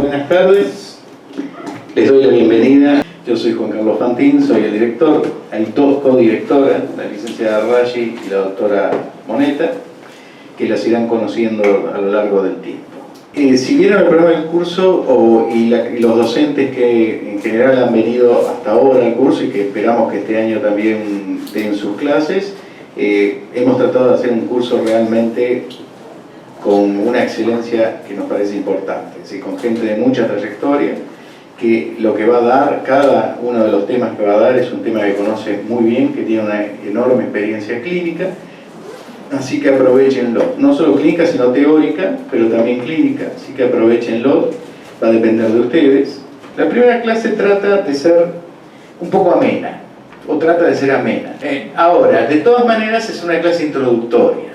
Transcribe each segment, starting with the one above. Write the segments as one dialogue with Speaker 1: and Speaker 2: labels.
Speaker 1: Buenas tardes, les doy la bienvenida. Yo soy Juan Carlos Fantín, soy el director. Hay dos co-directoras, la licenciada Raggi y la doctora Moneta, que las irán conociendo a lo largo del tiempo. Si vieron el programa del curso y los docentes que en general han venido hasta ahora al curso y que esperamos que este año también den sus clases, hemos tratado de hacer un curso realmente con una excelencia que nos parece importante, es decir, con gente de mucha trayectoria, que lo que va a dar, cada uno de los temas que va a dar es un tema que conoce muy bien, que tiene una enorme experiencia clínica, así que aprovechenlo, no solo clínica sino teórica, pero también clínica, así que aprovechenlo, va a depender de ustedes. La primera clase trata de ser un poco amena, o trata de ser amena. Ahora, de todas maneras es una clase introductoria,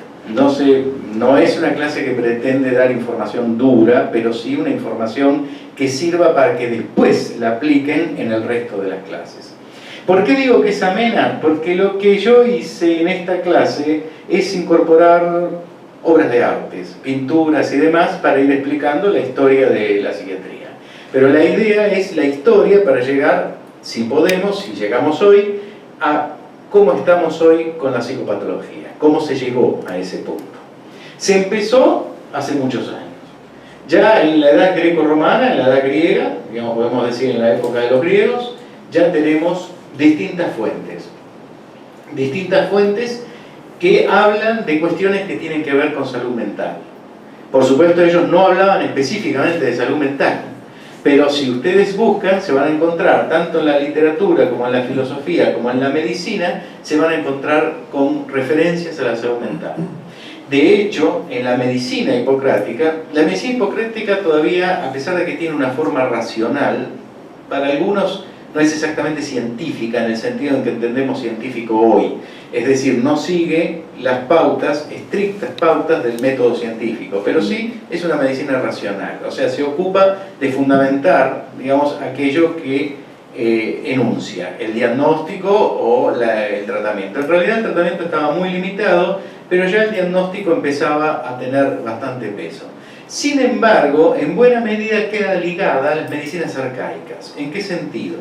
Speaker 1: no es una clase que pretende dar información dura, pero sí una información que sirva para que después la apliquen en el resto de las clases. ¿Por qué digo que es amena? Porque lo que yo hice en esta clase es incorporar obras de artes, pinturas y demás para ir explicando la historia de la psiquiatría. Pero la idea es la historia para llegar, si podemos, si llegamos hoy, a cómo estamos hoy con la psicopatología, cómo se llegó a ese punto. Se empezó hace muchos años. Ya en la edad greco-romana, en la edad griega, digamos, podemos decir en la época de los griegos, ya tenemos distintas fuentes que hablan de cuestiones que tienen que ver con salud mental. Por supuesto, ellos no hablaban específicamente de salud mental, pero si ustedes buscan, se van a encontrar, tanto en la literatura como en la filosofía, como en la medicina, se van a encontrar con referencias a la salud mental. De hecho, en la medicina hipocrática todavía, a pesar de que tiene una forma racional, para algunos no es exactamente científica en el sentido en que entendemos científico hoy. Es decir, no sigue las pautas, estrictas pautas del método científico, pero sí es una medicina racional. O sea, se ocupa de fundamentar, digamos, aquello que enuncia, el diagnóstico o el tratamiento. En realidad el tratamiento estaba muy limitado, pero ya el diagnóstico empezaba a tener bastante peso. Sin embargo, en buena medida queda ligada a las medicinas arcaicas. ¿En qué sentido?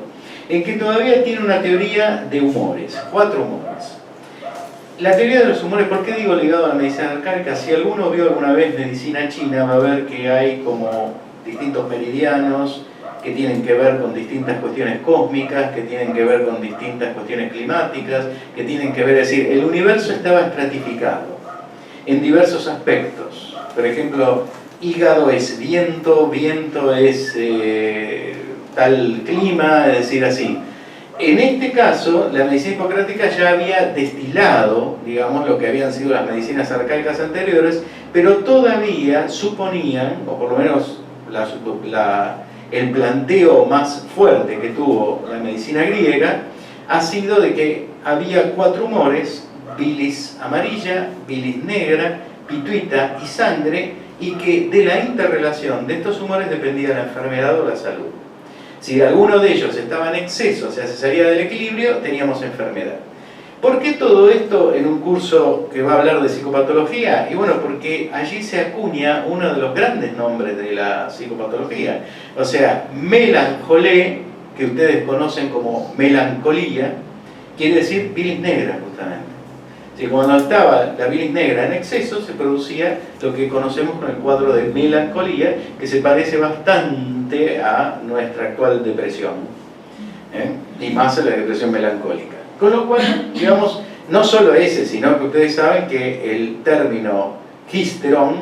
Speaker 1: En que todavía tiene una teoría de humores, 4 humores. La teoría de los humores, ¿por qué digo ligado a la medicina arcaica? Si alguno vio alguna vez medicina china, va a ver que hay como distintos meridianos que tienen que ver con distintas cuestiones cósmicas, que tienen que ver con distintas cuestiones climáticas, que tienen que ver, es decir, el universo estaba estratificado en diversos aspectos. Por ejemplo, hígado es viento, viento es tal clima, es decir, así. En este caso, la medicina hipocrática ya había destilado, digamos, lo que habían sido las medicinas arcaicas anteriores, pero todavía suponían, o por lo menos el planteo más fuerte que tuvo la medicina griega, ha sido de que había 4 humores, bilis amarilla, bilis negra, pituita y sangre, y que de la interrelación de estos humores dependía la enfermedad o la salud. Si alguno de ellos estaba en exceso, o sea, se salía del equilibrio, teníamos enfermedad. ¿Por qué todo esto en un curso que va a hablar de psicopatología? Y bueno, porque allí se acuña uno de los grandes nombres de la psicopatología. O sea, melancolé, que ustedes conocen como melancolía, quiere decir bilis negra, justamente. Si cuando estaba la bilis negra en exceso, se producía lo que conocemos con el cuadro de melancolía, que se parece bastante a nuestra actual depresión, y más a la depresión melancólica. Con lo cual, digamos, no solo ese, sino que ustedes saben que el término histeron,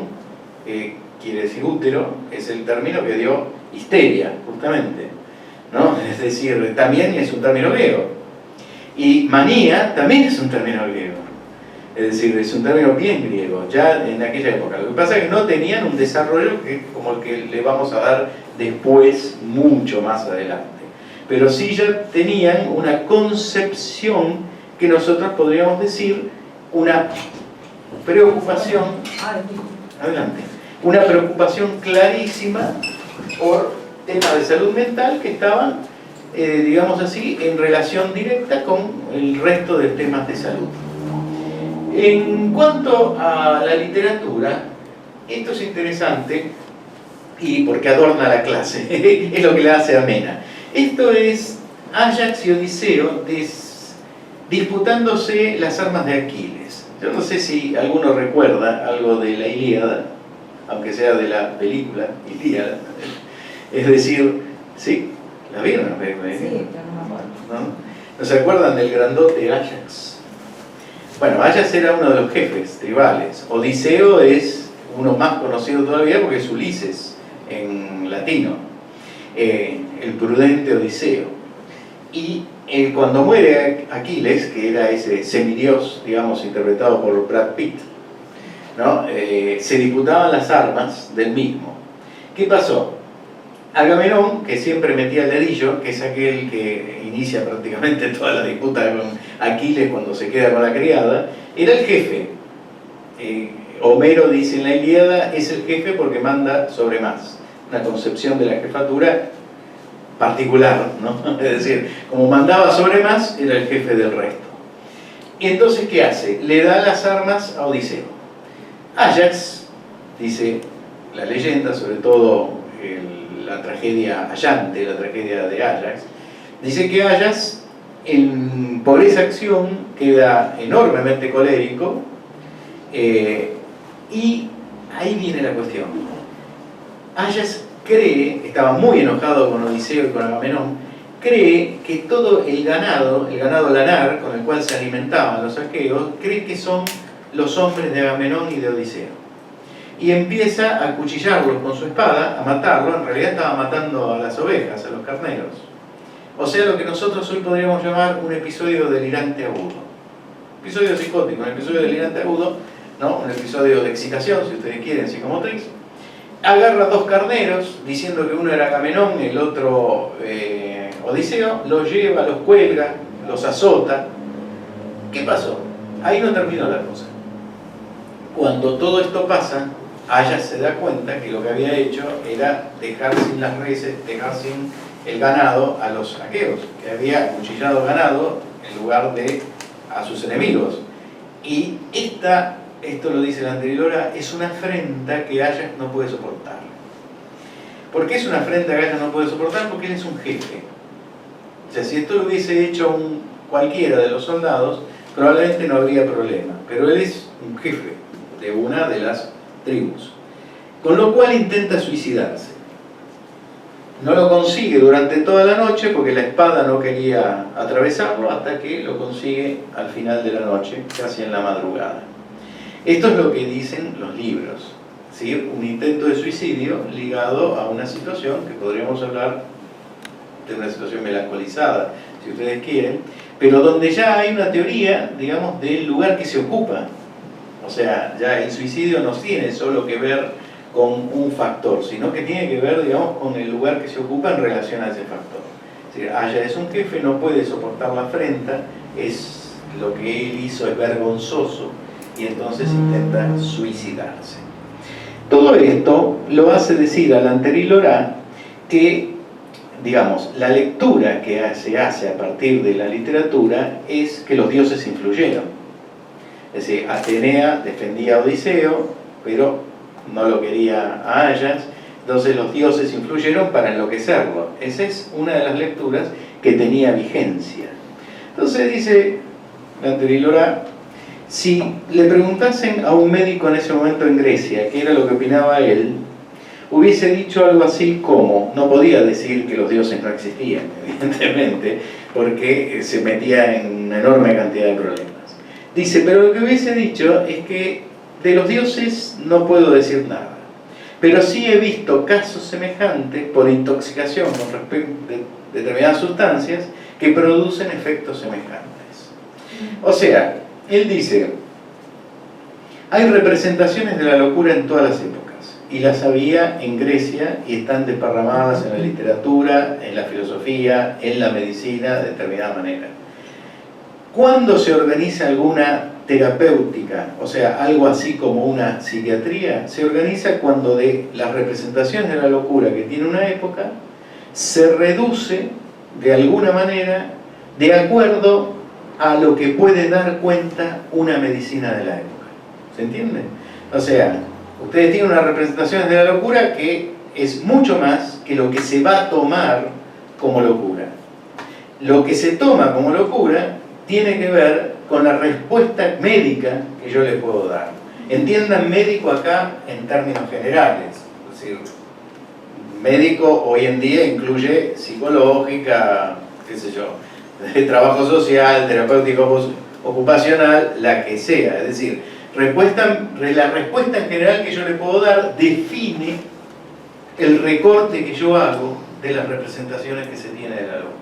Speaker 1: quiere decir útero, es el término que dio histeria, justamente, ¿no? Es decir, también es un término griego. Y manía también es un término griego. Es decir, es un término bien griego, ya en aquella época. Lo que pasa es que no tenían un desarrollo como el que le vamos a dar después, mucho más adelante. Pero sí ya tenían una concepción que nosotros podríamos decir una preocupación, adelante, una preocupación clarísima por temas de salud mental que estaban, digamos así, en relación directa con el resto de temas de salud. En cuanto a la literatura, esto es interesante y porque adorna la clase, es lo que la hace amena. Esto es Áyax y Odiseo disputándose las armas de Aquiles. Yo no sé si alguno recuerda algo de la Ilíada, aunque sea de la película Ilíada. Es decir, ¿sí? ¿La vieron?
Speaker 2: Sí, pero no me acuerdo.
Speaker 1: ¿No se acuerdan del grandote Áyax? Bueno, Áyax era uno de los jefes tribales. Odiseo es uno más conocido todavía porque es Ulises en latino, el prudente Odiseo. Y cuando muere Aquiles, que era ese semidios, digamos, interpretado por Brad Pitt, ¿no? Se disputaban las armas del mismo. ¿Qué pasó? Agamenón, que siempre metía el dedillo, que es aquel que inicia prácticamente toda la disputa con Aquiles cuando se queda con la criada, era el jefe. Homero dice en la Ilíada, es el jefe porque manda sobre más. Una concepción de la jefatura particular, ¿no? Es decir, como mandaba sobre más, era el jefe del resto. Y entonces, ¿qué hace? Le da las armas a Odiseo. Áyax, dice la leyenda, sobre todo la tragedia Ayante, la tragedia de Áyax, dice que Áyax, por esa acción, queda enormemente colérico, y ahí viene la cuestión. Áyax cree, estaba muy enojado con Odiseo y con Agamenón, cree que todo el ganado lanar con el cual se alimentaban los aqueos, cree que son los hombres de Agamenón y de Odiseo. Y empieza a cuchillarlos con su espada, a matarlo. En realidad estaba matando a las ovejas, a los carneros. O sea, lo que nosotros hoy podríamos llamar un episodio delirante agudo. Episodio psicótico, un episodio delirante agudo, ¿no? Un episodio de excitación, si ustedes quieren, psicomotriz. Agarra dos carneros, diciendo que uno era Agamenón, el otro Odiseo, los lleva, los cuelga, los azota. ¿Qué pasó? Ahí no terminó la cosa. Cuando todo esto pasa, Áyax se da cuenta que lo que había hecho era dejar sin las reses, dejar sin el ganado a los aqueos, que había acuchillado ganado en lugar de a sus enemigos. Y esto lo dice la anterior, es una afrenta que Áyax no puede soportar. ¿Por qué es una afrenta que Áyax no puede soportar? Porque él es un jefe. O sea, si esto lo hubiese hecho cualquiera de los soldados, probablemente no habría problema. Pero él es un jefe de una de las tribus. Con lo cual intenta suicidarse. No lo consigue durante toda la noche porque la espada no quería atravesarlo, hasta que lo consigue al final de la noche, casi en la madrugada. Esto es lo que dicen los libros, ¿sí? Un intento de suicidio ligado a una situación que podríamos hablar de una situación melancolizada, si ustedes quieren, pero donde ya hay una teoría, digamos, del lugar que se ocupa. O sea, ya el suicidio no tiene solo que ver con un factor, sino que tiene que ver, digamos, con el lugar que se ocupa en relación a ese factor. Es decir, Áyax es un jefe, no puede soportar la afrenta, lo que él hizo es vergonzoso, y entonces intenta suicidarse. Todo esto lo hace decir al anterior que, digamos, la lectura que se hace a partir de la literatura es que los dioses influyeron. Es decir, Atenea defendía a Odiseo, pero no lo quería a Áyax, entonces los dioses influyeron para enloquecerlo. Esa es una de las lecturas que tenía vigencia. Entonces dice la anterior, si le preguntasen a un médico en ese momento en Grecia qué era lo que opinaba él, hubiese dicho algo así como, no podía decir que los dioses no existían, evidentemente, porque se metía en una enorme cantidad de problemas. Dice, pero lo que hubiese dicho es que de los dioses no puedo decir nada, pero sí he visto casos semejantes por intoxicación con respecto a determinadas sustancias que producen efectos semejantes. O sea, él dice, hay representaciones de la locura en todas las épocas, y las había en Grecia y están desparramadas en la literatura, en la filosofía, en la medicina, de determinada manera. ¿Cuándo se organiza alguna terapéutica, o sea, algo así como una psiquiatría? Se organiza cuando de las representaciones de la locura que tiene una época se reduce de alguna manera de acuerdo a lo que puede dar cuenta una medicina de la época. ¿Se entiende? O sea, ustedes tienen unas representaciones de la locura que es mucho más que lo que se va a tomar como locura. Lo que se toma como locura tiene que ver con la respuesta médica que yo le puedo dar. Entiendan médico acá en términos generales. Es decir, médico hoy en día incluye psicológica, qué sé yo, de trabajo social, terapéutico ocupacional, la que sea. Es decir, la respuesta en general que yo le puedo dar define el recorte que yo hago de las representaciones que se tiene de la locura.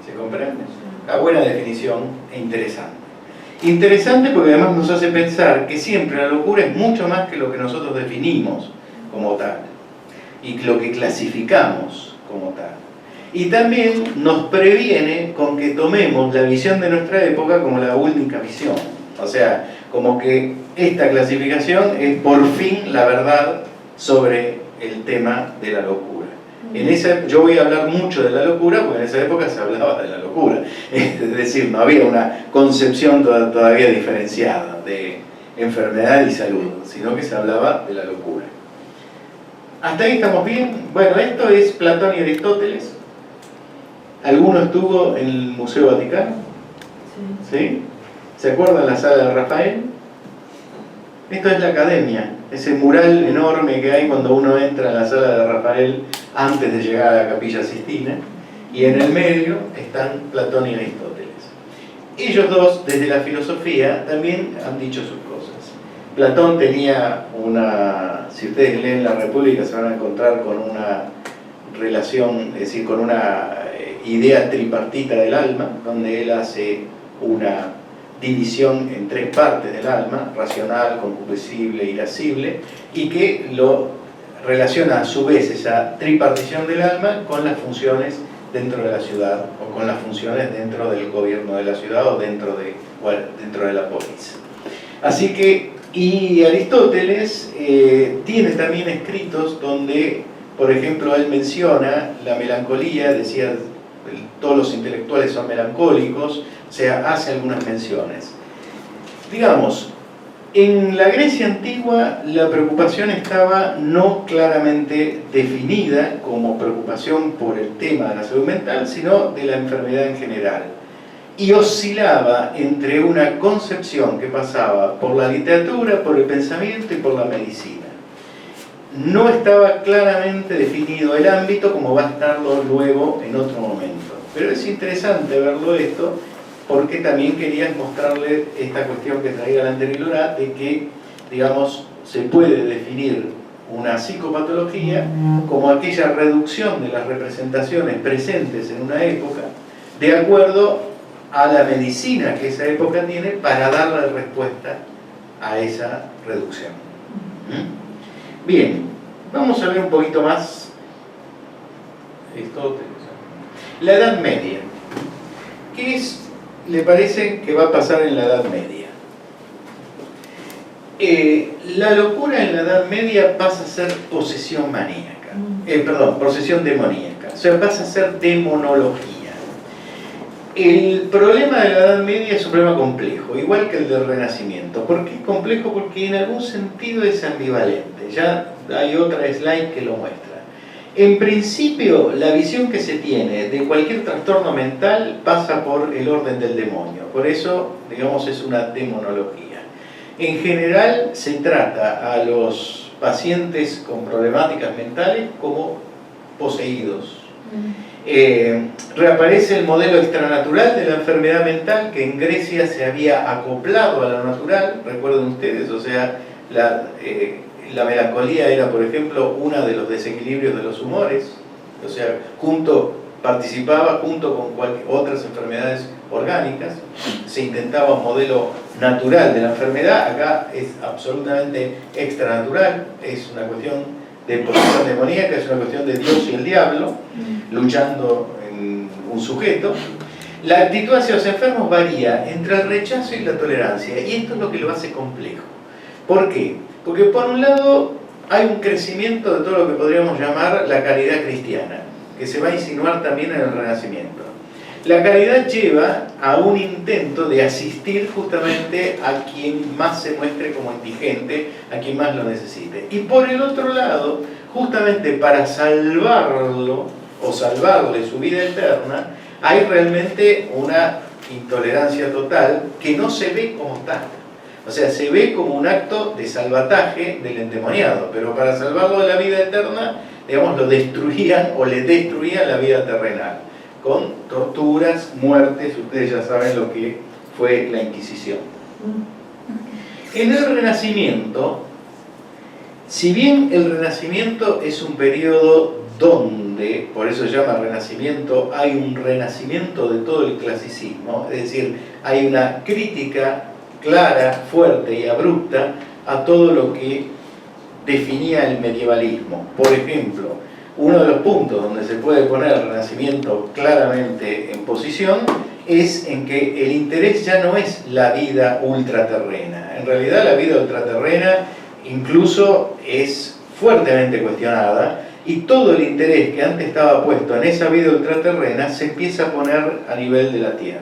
Speaker 1: ¿Se comprende? Una buena definición e interesante. Interesante porque además nos hace pensar que siempre la locura es mucho más que lo que nosotros definimos como tal y lo que clasificamos como tal. Y también nos previene con que tomemos la visión de nuestra época como la única visión. O sea, como que esta clasificación es por fin la verdad sobre el tema de la locura. Yo voy a hablar mucho de la locura porque en esa época se hablaba de la locura. Es decir, no había una concepción todavía diferenciada de enfermedad y salud, sino que se hablaba de la locura. ¿Hasta ahí estamos bien? Bueno, esto es Platón y Aristóteles. ¿Alguno estuvo en el Museo Vaticano? Sí. ¿Sí? ¿Se acuerdan la sala de Rafael? Esto es la Academia, ese mural enorme que hay cuando uno entra a la sala de Rafael antes de llegar a la Capilla Sistina, y en el medio están Platón y Aristóteles. Ellos dos, desde la filosofía, también han dicho sus cosas. Platón tenía si ustedes leen La República se van a encontrar con una relación, es decir, con una idea tripartita del alma, donde él hace una división en tres partes del alma, racional, concupiscible, irascible, y que lo relaciona a su vez esa tripartición del alma con las funciones dentro de la ciudad, o con las funciones dentro del gobierno de la ciudad, o dentro de la polis. Así que, y Aristóteles tiene también escritos donde, por ejemplo, él menciona la melancolía, decía, todos los intelectuales son melancólicos, o sea, hace algunas menciones. Digamos, en la Grecia antigua la preocupación estaba no claramente definida como preocupación por el tema de la salud mental, sino de la enfermedad en general. Y oscilaba entre una concepción que pasaba por la literatura, por el pensamiento y por la medicina. No estaba claramente definido el ámbito como va a estarlo luego en otro momento. Pero es interesante verlo esto, porque también quería mostrarle esta cuestión que traía la anterioridad de que, digamos, se puede definir una psicopatología como aquella reducción de las representaciones presentes en una época de acuerdo a la medicina que esa época tiene para darle respuesta a esa reducción. Bien, vamos a ver un poquito más la Edad Media. ¿Qué le parece que va a pasar en la Edad Media? La locura en la Edad Media pasa a ser posesión maníaca, posesión demoníaca, o sea, pasa a ser demonología. El problema de la Edad Media es un problema complejo, igual que el del Renacimiento. ¿Por qué es complejo? Porque en algún sentido es ambivalente. Ya hay otra slide que lo muestra. En principio, la visión que se tiene de cualquier trastorno mental pasa por el orden del demonio. Por eso, digamos, es una demonología. En general, se trata a los pacientes con problemáticas mentales como poseídos. Reaparece el modelo extranatural de la enfermedad mental que en Grecia se había acoplado a lo natural, recuerden ustedes, o sea, la melancolía era, por ejemplo, uno de los desequilibrios de los humores, o sea, participaba junto con otras enfermedades orgánicas, se intentaba un modelo natural de la enfermedad, acá es absolutamente extranatural, es una cuestión de posesión demoníaca, es una cuestión de Dios y el diablo luchando en un sujeto. La actitud hacia los enfermos varía entre el rechazo y la tolerancia, y esto es lo que lo hace complejo. ¿Por qué? Porque por un lado hay un crecimiento de todo lo que podríamos llamar la caridad cristiana, que se va a insinuar también en el Renacimiento. La caridad lleva a un intento de asistir justamente a quien más se muestre como indigente, a quien más lo necesite. Y por el otro lado, justamente para salvarlo o salvarle su vida eterna, hay realmente una intolerancia total que no se ve como tal. O sea, se ve como un acto de salvataje del endemoniado, pero para salvarlo de la vida eterna, digamos, lo destruían o le destruían la vida terrenal, con torturas, muertes. Ustedes ya saben lo que fue la Inquisición. En el Renacimiento, si bien el Renacimiento es un periodo donde, por eso se llama Renacimiento, hay un renacimiento de todo el clasicismo, es decir, hay una crítica clara, fuerte y abrupta a todo lo que definía el medievalismo. Por ejemplo, uno de los puntos donde se puede poner el Renacimiento claramente en posición es en que el interés ya no es la vida ultraterrena. En realidad la vida ultraterrena incluso es fuertemente cuestionada, y todo el interés que antes estaba puesto en esa vida ultraterrena se empieza a poner a nivel de la Tierra.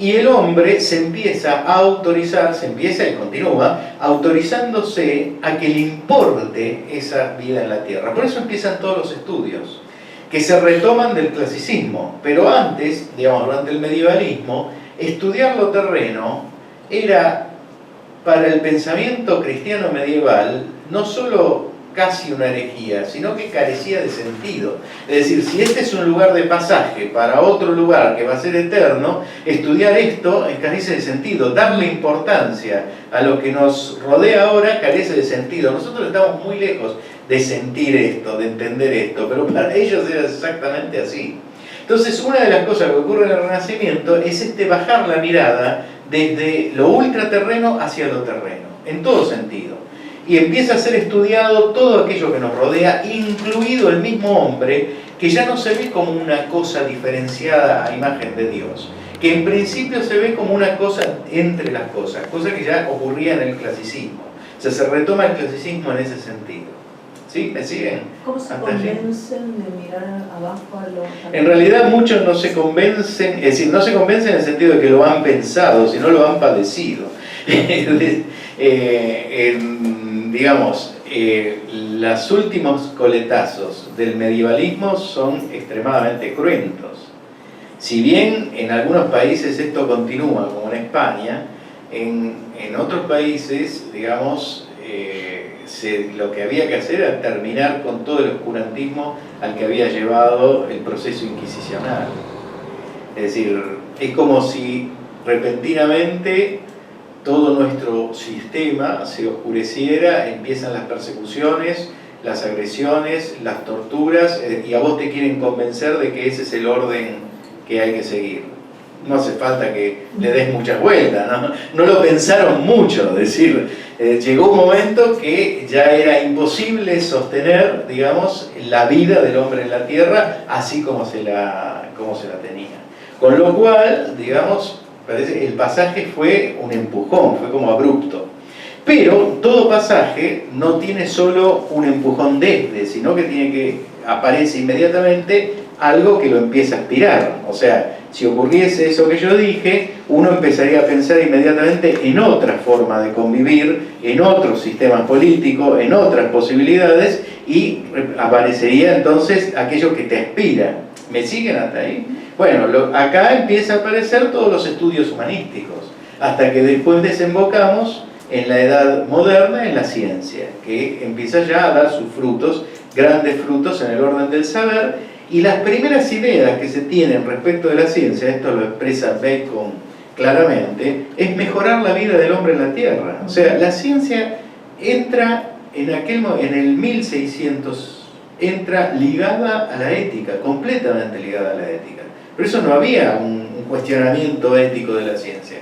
Speaker 1: Y el hombre se empieza a autorizar, se empieza y continúa autorizándose a que le importe esa vida en la Tierra. Por eso empiezan todos los estudios que se retoman del clasicismo. Pero antes, digamos, durante el medievalismo, estudiar lo terreno era, para el pensamiento cristiano medieval, no solo casi una herejía, sino que carecía de sentido. Es decir, si este es un lugar de pasaje para otro lugar que va a ser eterno, estudiar esto carece de sentido. Darle importancia a lo que nos rodea ahora carece de sentido. Nosotros estamos muy lejos de sentir esto, de entender esto, pero para ellos era exactamente así. Entonces, una de las cosas que ocurre en el Renacimiento es bajar la mirada desde lo ultraterreno hacia lo terreno, en todo sentido. Y empieza a ser estudiado todo aquello que nos rodea, incluido el mismo hombre, que ya no se ve como una cosa diferenciada a imagen de Dios, que en principio se ve como una cosa entre las cosas, cosa que ya ocurría en el clasicismo. O sea, se retoma el clasicismo en ese sentido. ¿Sí? ¿Me siguen?
Speaker 2: ¿Cómo se convencen de mirar abajo a lo...
Speaker 1: En realidad muchos no se convencen, es decir, no se convencen en el sentido de que lo han pensado, sino lo han padecido. Digamos, los últimos coletazos del medievalismo son extremadamente cruentos. Si bien en algunos países esto continúa, como en España, en otros países, digamos, lo que había que hacer era terminar con todo el oscurantismo al que había llevado el proceso inquisicional. Es decir, es como si repentinamente todo nuestro sistema se oscureciera, empiezan las persecuciones, las agresiones, las torturas, y a vos te quieren convencer de que ese es el orden que hay que seguir. No hace falta que le des muchas vueltas, ¿no? No lo pensaron mucho, es decir, llegó un momento que ya era imposible sostener, digamos, la vida del hombre en la tierra así como se la tenía. Con lo cual, digamos, el pasaje fue un empujón, fue como abrupto. Pero todo pasaje no tiene solo un empujón desde, sino que aparece inmediatamente algo que lo empieza a aspirar. O sea, si ocurriese eso que yo dije, uno empezaría a pensar inmediatamente en otra forma de convivir, en otros sistemas políticos, en otras posibilidades, y aparecería entonces aquello que te aspira. ¿Me siguen hasta ahí? Bueno, acá empieza a aparecer todos los estudios humanísticos, hasta que después desembocamos en la edad moderna, en la ciencia, que empieza ya a dar sus frutos, grandes frutos en el orden del saber. Y las primeras ideas que se tienen respecto de la ciencia, esto lo expresa Bacon claramente, es mejorar la vida del hombre en la Tierra. O sea, la ciencia entra en el 1600, entra ligada a la ética, completamente ligada a la ética. Por eso no había un cuestionamiento ético de la ciencia,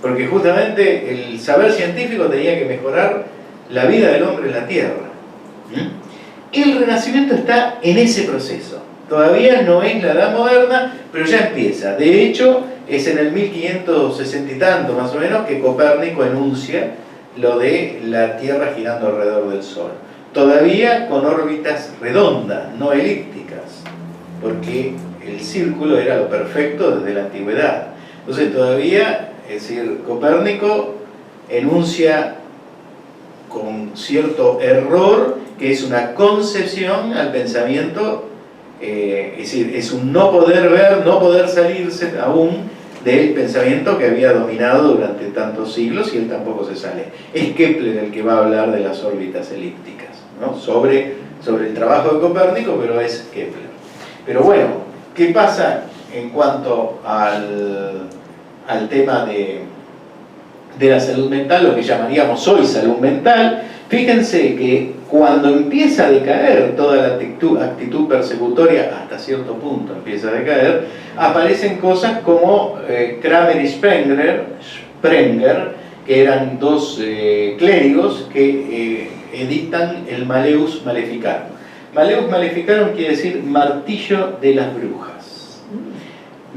Speaker 1: porque justamente el saber científico tenía que mejorar la vida del hombre en la Tierra. El Renacimiento está en ese proceso. Todavía no es la edad moderna, pero ya empieza. De hecho, es en el 1560 y tanto, más o menos, que Copérnico enuncia lo de la Tierra girando alrededor del Sol. Todavía con órbitas redondas, no elípticas, porque el círculo era lo perfecto desde la antigüedad. Entonces todavía, es decir, Copérnico enuncia con cierto error que es una concesión al pensamiento, es decir, es un no poder ver, no poder salirse aún del pensamiento que había dominado durante tantos siglos, y él tampoco se sale. Es Kepler el que va a hablar de las órbitas elípticas, ¿no? sobre el trabajo de Copérnico, pero es Kepler. Pero bueno, ¿qué pasa en cuanto al tema de la salud mental, lo que llamaríamos hoy salud mental? Fíjense que cuando empieza a decaer toda la actitud persecutoria, hasta cierto punto empieza a decaer, aparecen cosas como Kramer y Sprenger, que eran dos clérigos que editan el Malleus Maleficarum. Malleus Maleficarum quiere decir martillo de las brujas.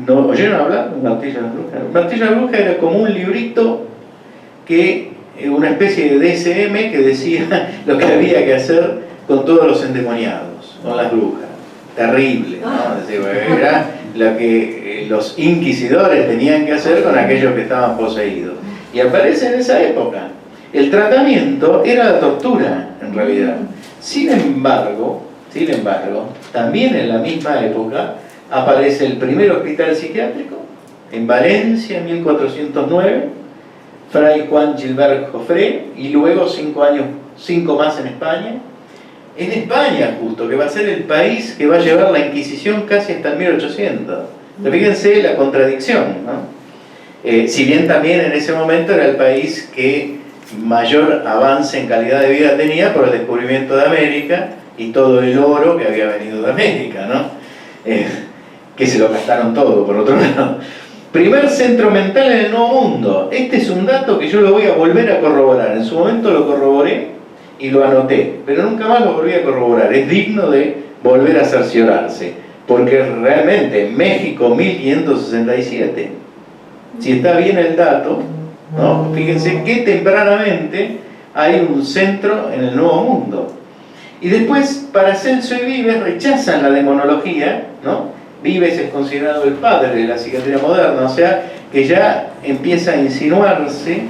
Speaker 1: ¿No oyeron hablar de martillo de las brujas? El martillo de las brujas era como un librito que una especie de DSM que decía lo que había que hacer con todos los endemoniados, con las brujas. Terrible, ¿no? Es decir, era lo que los inquisidores tenían que hacer con aquellos que estaban poseídos. Y aparece en esa época. El tratamiento era la tortura, en realidad. Sin embargo, también en la misma época aparece el primer hospital psiquiátrico en Valencia en 1409, Fray Juan Gilbert Joffre, y luego 5 más en España. En España, justo, que va a ser el país que va a llevar la Inquisición casi hasta el 1800. Fíjense la contradicción, ¿no? Si bien también en ese momento era el país que mayor avance en calidad de vida tenía por el descubrimiento de América y todo el oro que había venido de América, ¿no? Que se lo gastaron todo, por otro lado. Primer centro mental en el Nuevo Mundo. Este es un dato que yo lo voy a volver a corroborar. En su momento lo corroboré y lo anoté, pero nunca más lo volví a corroborar. Es digno de volver a cerciorarse, porque realmente México 1567, si está bien el dato, ¿no? Fíjense que tempranamente hay un centro en el Nuevo Mundo. Y después Paracelso y Vives rechazan la demonología, ¿no? Vives es considerado el padre de la psiquiatría moderna, o sea que ya empieza a insinuarse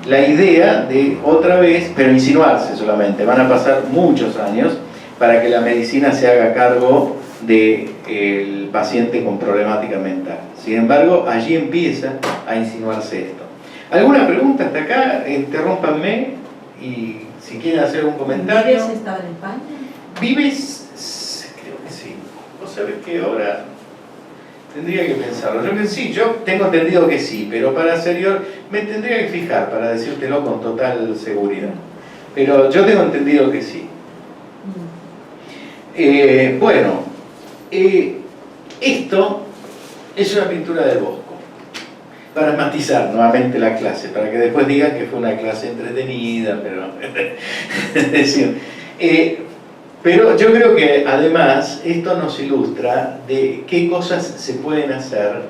Speaker 1: la idea de otra vez, pero insinuarse solamente, van a pasar muchos años para que la medicina se haga cargo del paciente con problemática mental. Sin embargo, allí empieza a insinuarse esto. ¿Alguna pregunta hasta acá? Interrúmpanme y si quieren hacer algún comentario.
Speaker 2: ¿Vives estaba en España?
Speaker 1: Vives, creo que sí. Vos sabés que ahora tendría que pensarlo. Yo que sí, yo tengo entendido que sí, pero para serio me tendría que fijar para decírtelo con total seguridad. Pero yo tengo entendido que sí. Esto es una pintura del Bosco. Para matizar nuevamente la clase, para que después digan que fue una clase entretenida, pero es decir, pero yo creo que además esto nos ilustra de qué cosas se pueden hacer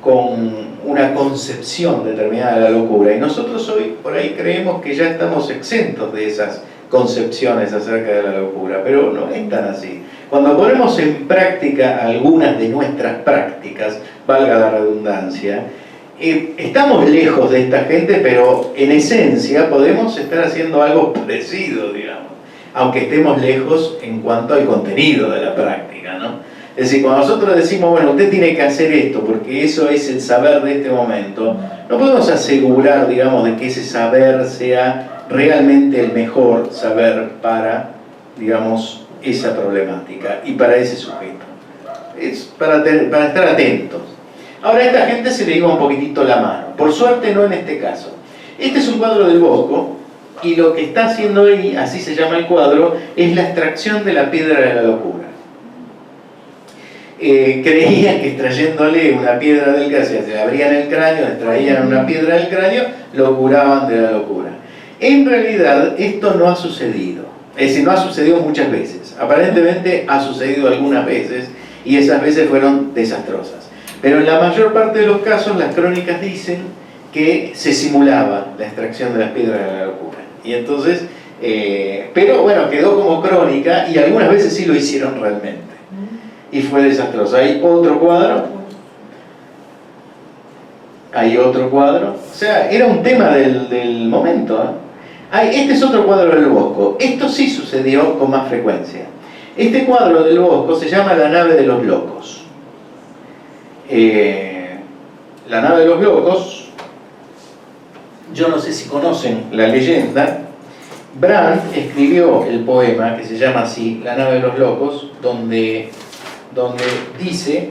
Speaker 1: con una concepción determinada de la locura. Y nosotros hoy por ahí creemos que ya estamos exentos de esas concepciones acerca de la locura, pero no es tan así. Cuando ponemos en práctica algunas de nuestras prácticas, valga la redundancia, estamos lejos de esta gente, pero en esencia podemos estar haciendo algo parecido, digamos, aunque estemos lejos en cuanto al contenido de la práctica, ¿no? Es decir, cuando nosotros decimos, bueno, usted tiene que hacer esto porque eso es el saber de este momento, no podemos asegurar, digamos, de que ese saber sea realmente el mejor saber para, digamos, esa problemática y para ese sujeto. Es para estar atentos. Ahora a esta gente se le iba un poquitito la mano. Por suerte no en este caso. Este es un cuadro del Bosco y lo que está haciendo ahí, así se llama el cuadro, es la extracción de la piedra de la locura. Creían que extrayéndole una piedra del cráneo, se le abrían el cráneo, extraían una piedra del cráneo, lo curaban de la locura. En realidad esto no ha sucedido. Es decir, no ha sucedido muchas veces. Aparentemente ha sucedido algunas veces y esas veces fueron desastrosas. Pero en la mayor parte de los casos las crónicas dicen que se simulaba la extracción de las piedras de la locura. Y entonces, pero bueno, quedó como crónica y algunas veces sí lo hicieron realmente. y fue desastroso. Hay otro cuadro. Hay otro cuadro. O sea, era un tema del momento, ¿eh? Este es otro cuadro del Bosco. Esto sí sucedió con más frecuencia. Este cuadro del Bosco se llama La nave de los locos. La nave de los locos, yo no sé si conocen la leyenda. Brandt escribió el poema que se llama así, La nave de los locos, donde dice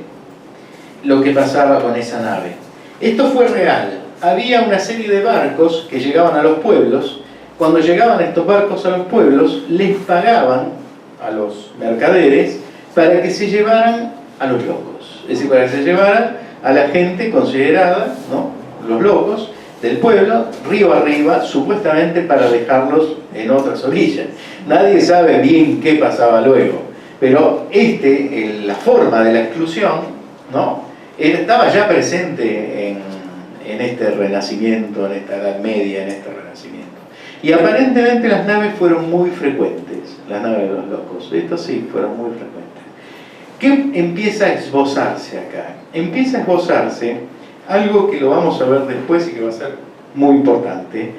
Speaker 1: lo que pasaba con esa nave. Esto fue real. Había una serie de barcos que llegaban a los pueblos. Cuando llegaban estos barcos a los pueblos, les pagaban a los mercaderes para que se llevaran a los locos. Es decir, para que se llevaran a la gente considerada, ¿no?, los locos del pueblo, río arriba, supuestamente para dejarlos en otras orillas. Nadie sabe bien qué pasaba luego, pero la forma de la exclusión, ¿no?, estaba ya presente en este Renacimiento, en esta Edad Media, en este Renacimiento. Y aparentemente las naves fueron muy frecuentes, las naves de los locos. Esto sí, fueron muy frecuentes. ¿Qué empieza a esbozarse acá? Empieza a esbozarse algo que lo vamos a ver después y que va a ser muy importante,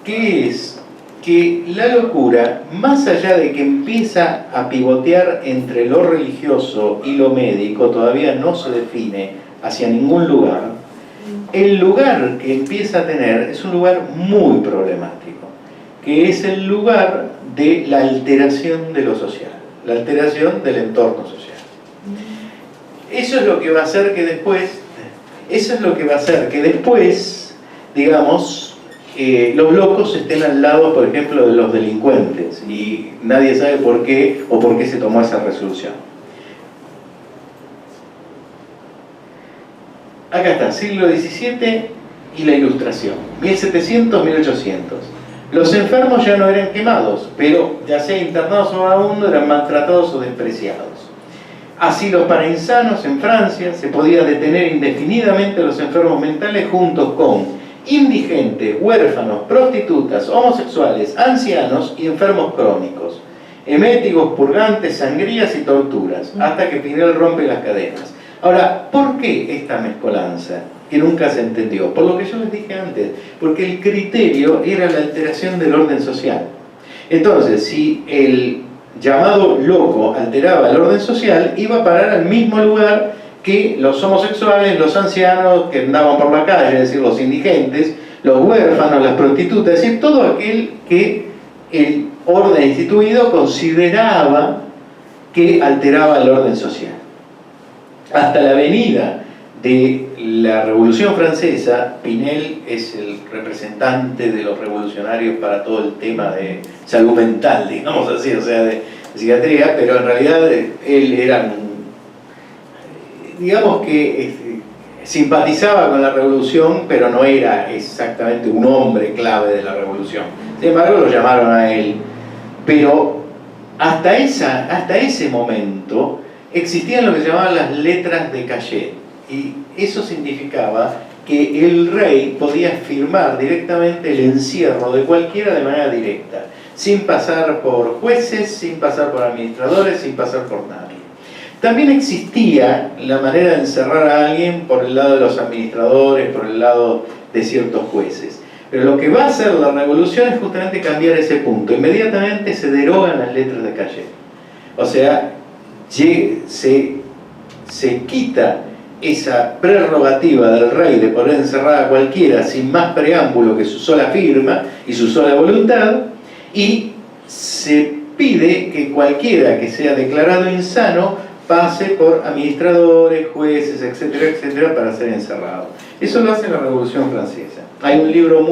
Speaker 1: que es que la locura, más allá de que empieza a pivotear entre lo religioso y lo médico, todavía no se define hacia ningún lugar. El lugar que empieza a tener es un lugar muy problemático, que es el lugar de la alteración de lo social, la alteración del entorno social. Eso es lo que va a hacer que después, digamos, los locos estén al lado, por ejemplo, de los delincuentes, y nadie sabe por qué o por qué se tomó esa resolución. Acá está, siglo XVII y la Ilustración, 1700-1800. Los enfermos ya no eran quemados, pero ya sea internados o vagabundos, eran maltratados o despreciados. Asilos para insanos en Francia, se podía detener indefinidamente a los enfermos mentales juntos con indigentes, huérfanos, prostitutas, homosexuales, ancianos y enfermos crónicos, eméticos, purgantes, sangrías y torturas, hasta que Pinel rompe las cadenas. Ahora, ¿por qué esta mezcolanza que nunca se entendió? Por lo que yo les dije antes, porque el criterio era la alteración del orden social. Entonces, si el llamado loco alteraba el orden social, iba a parar al mismo lugar que los homosexuales, los ancianos que andaban por la calle, es decir, los indigentes, los huérfanos, las prostitutas, es decir, todo aquel que el orden instituido consideraba que alteraba el orden social. Hasta la venida de la Revolución Francesa, Pinel es el representante de los revolucionarios para todo el tema de salud mental, digamos así, o sea, de psiquiatría, pero en realidad él era, digamos que simpatizaba con la revolución, pero no era exactamente un hombre clave de la revolución. Sin embargo, lo llamaron a él. Pero hasta ese momento existían lo que se llamaban las letras de cachet, y eso significaba que el rey podía firmar directamente el encierro de cualquiera de manera directa, sin pasar por jueces, sin pasar por administradores, sin pasar por nadie. También existía la manera de encerrar a alguien por el lado de los administradores, por el lado de ciertos jueces. Pero lo que va a hacer la revolución es justamente cambiar ese punto. Inmediatamente se derogan las letras de cachet. O sea, se quita esa prerrogativa del rey de poder encerrar a cualquiera sin más preámbulo que su sola firma y su sola voluntad, y se pide que cualquiera que sea declarado insano pase por administradores, jueces, etcétera, etcétera, para ser encerrado. Eso lo hace la Revolución Francesa. Hay un libro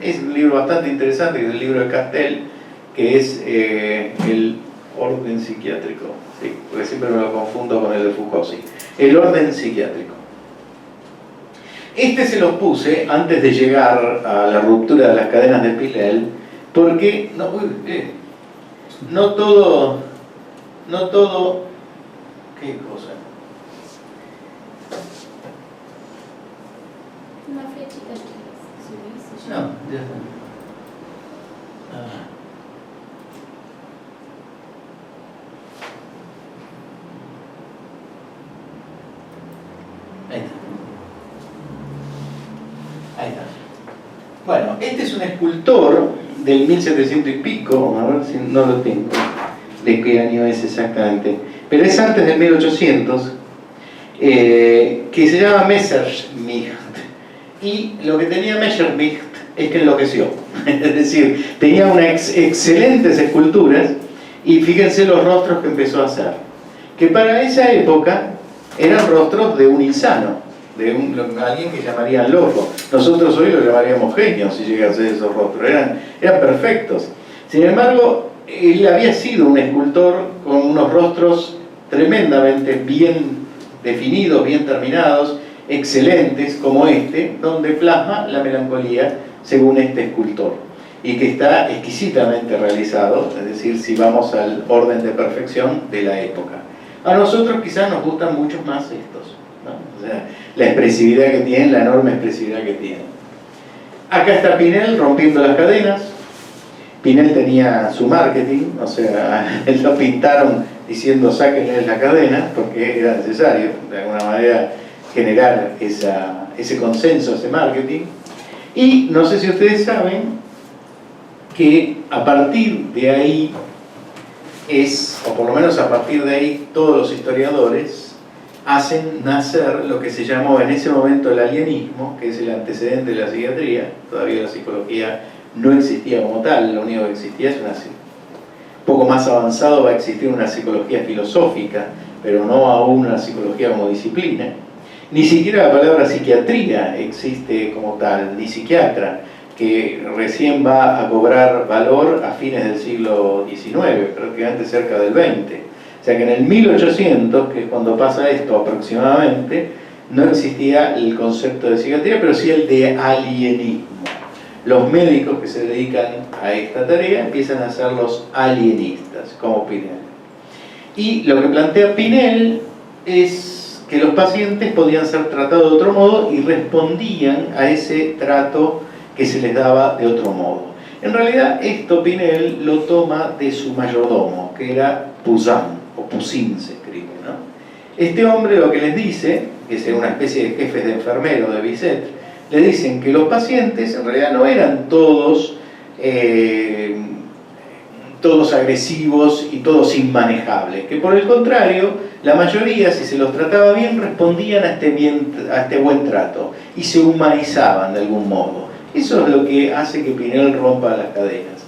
Speaker 1: es un libro bastante interesante, que es el libro de Castel, que es el orden psiquiátrico, sí, porque siempre me lo confundo con el de Foucault, sí. El orden psiquiátrico. Este se los puse antes de llegar a la ruptura de las cadenas de Pinel, porque no todo, ¿qué cosa?
Speaker 3: Una flechita que subís.
Speaker 1: No, ya está. Ahí está. Ahí está. Bueno, este es un escultor del 1700 y pico, a ver si no lo tengo, de qué año es exactamente, pero es antes del 1800, que se llama Messerschmitt. Y lo que tenía Messerschmitt es que enloqueció. Es decir, tenía unas excelentes esculturas y fíjense los rostros que empezó a hacer. Que para esa época eran rostros de un insano, de alguien que llamarían loco. Nosotros hoy lo llamaríamos genio si llegase a esos rostros. Eran perfectos. Sin embargo, él había sido un escultor con unos rostros tremendamente bien definidos, bien terminados, excelentes como este, donde plasma la melancolía según este escultor, y que está exquisitamente realizado, es decir, si vamos al orden de perfección de la época. A nosotros quizás nos gustan mucho más estos, ¿no? O sea, la expresividad que tienen, la enorme expresividad que tienen. Acá está Pinel rompiendo las cadenas. Pinel tenía su marketing, o sea, lo pintaron diciendo sáquenle la cadena, porque era necesario, de alguna manera, generar ese consenso, ese marketing. Y no sé si ustedes saben que a partir de ahí o por lo menos a partir de ahí, todos los historiadores hacen nacer lo que se llamó en ese momento el alienismo, que es el antecedente de la psiquiatría. Todavía la psicología no existía como tal, lo único que existía es un poco más avanzado va a existir una psicología filosófica, pero no aún una psicología como disciplina. Ni siquiera la palabra psiquiatría existe como tal, ni psiquiatra, que recién va a cobrar valor a fines del siglo XIX, prácticamente cerca del XX. O sea que en el 1800, que es cuando pasa esto aproximadamente, no existía el concepto de psiquiatría, pero sí el de alienismo. Los médicos que se dedican a esta tarea empiezan a ser los alienistas, como Pinel. Y lo que plantea Pinel es que los pacientes podían ser tratados de otro modo y respondían a ese trato que se les daba de otro modo. En realidad esto Pinel lo toma de su mayordomo, que era Poussin, o Poussin se escribe, ¿no? Este hombre lo que les dice, que es una especie de jefe de enfermero de Bizet, le dicen que los pacientes en realidad no eran todos agresivos y todos inmanejables, que por el contrario, la mayoría, si se los trataba bien, respondían a este buen trato y se humanizaban de algún modo. Eso es lo que hace que Pinel rompa las cadenas.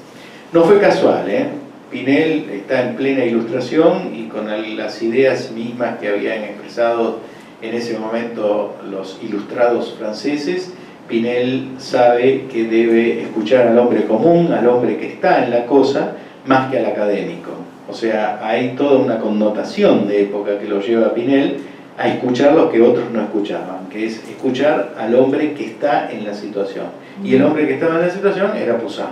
Speaker 1: No fue casual, ¿eh? Pinel está en plena ilustración y con las ideas mismas que habían expresado en ese momento los ilustrados franceses. Pinel sabe que debe escuchar al hombre común, al hombre que está en la cosa, más que al académico. O sea, hay toda una connotación de época que lo lleva a Pinel a escuchar lo que otros no escuchaban, que es escuchar al hombre que está en la situación. Y el hombre que estaba en la situación era Poussin.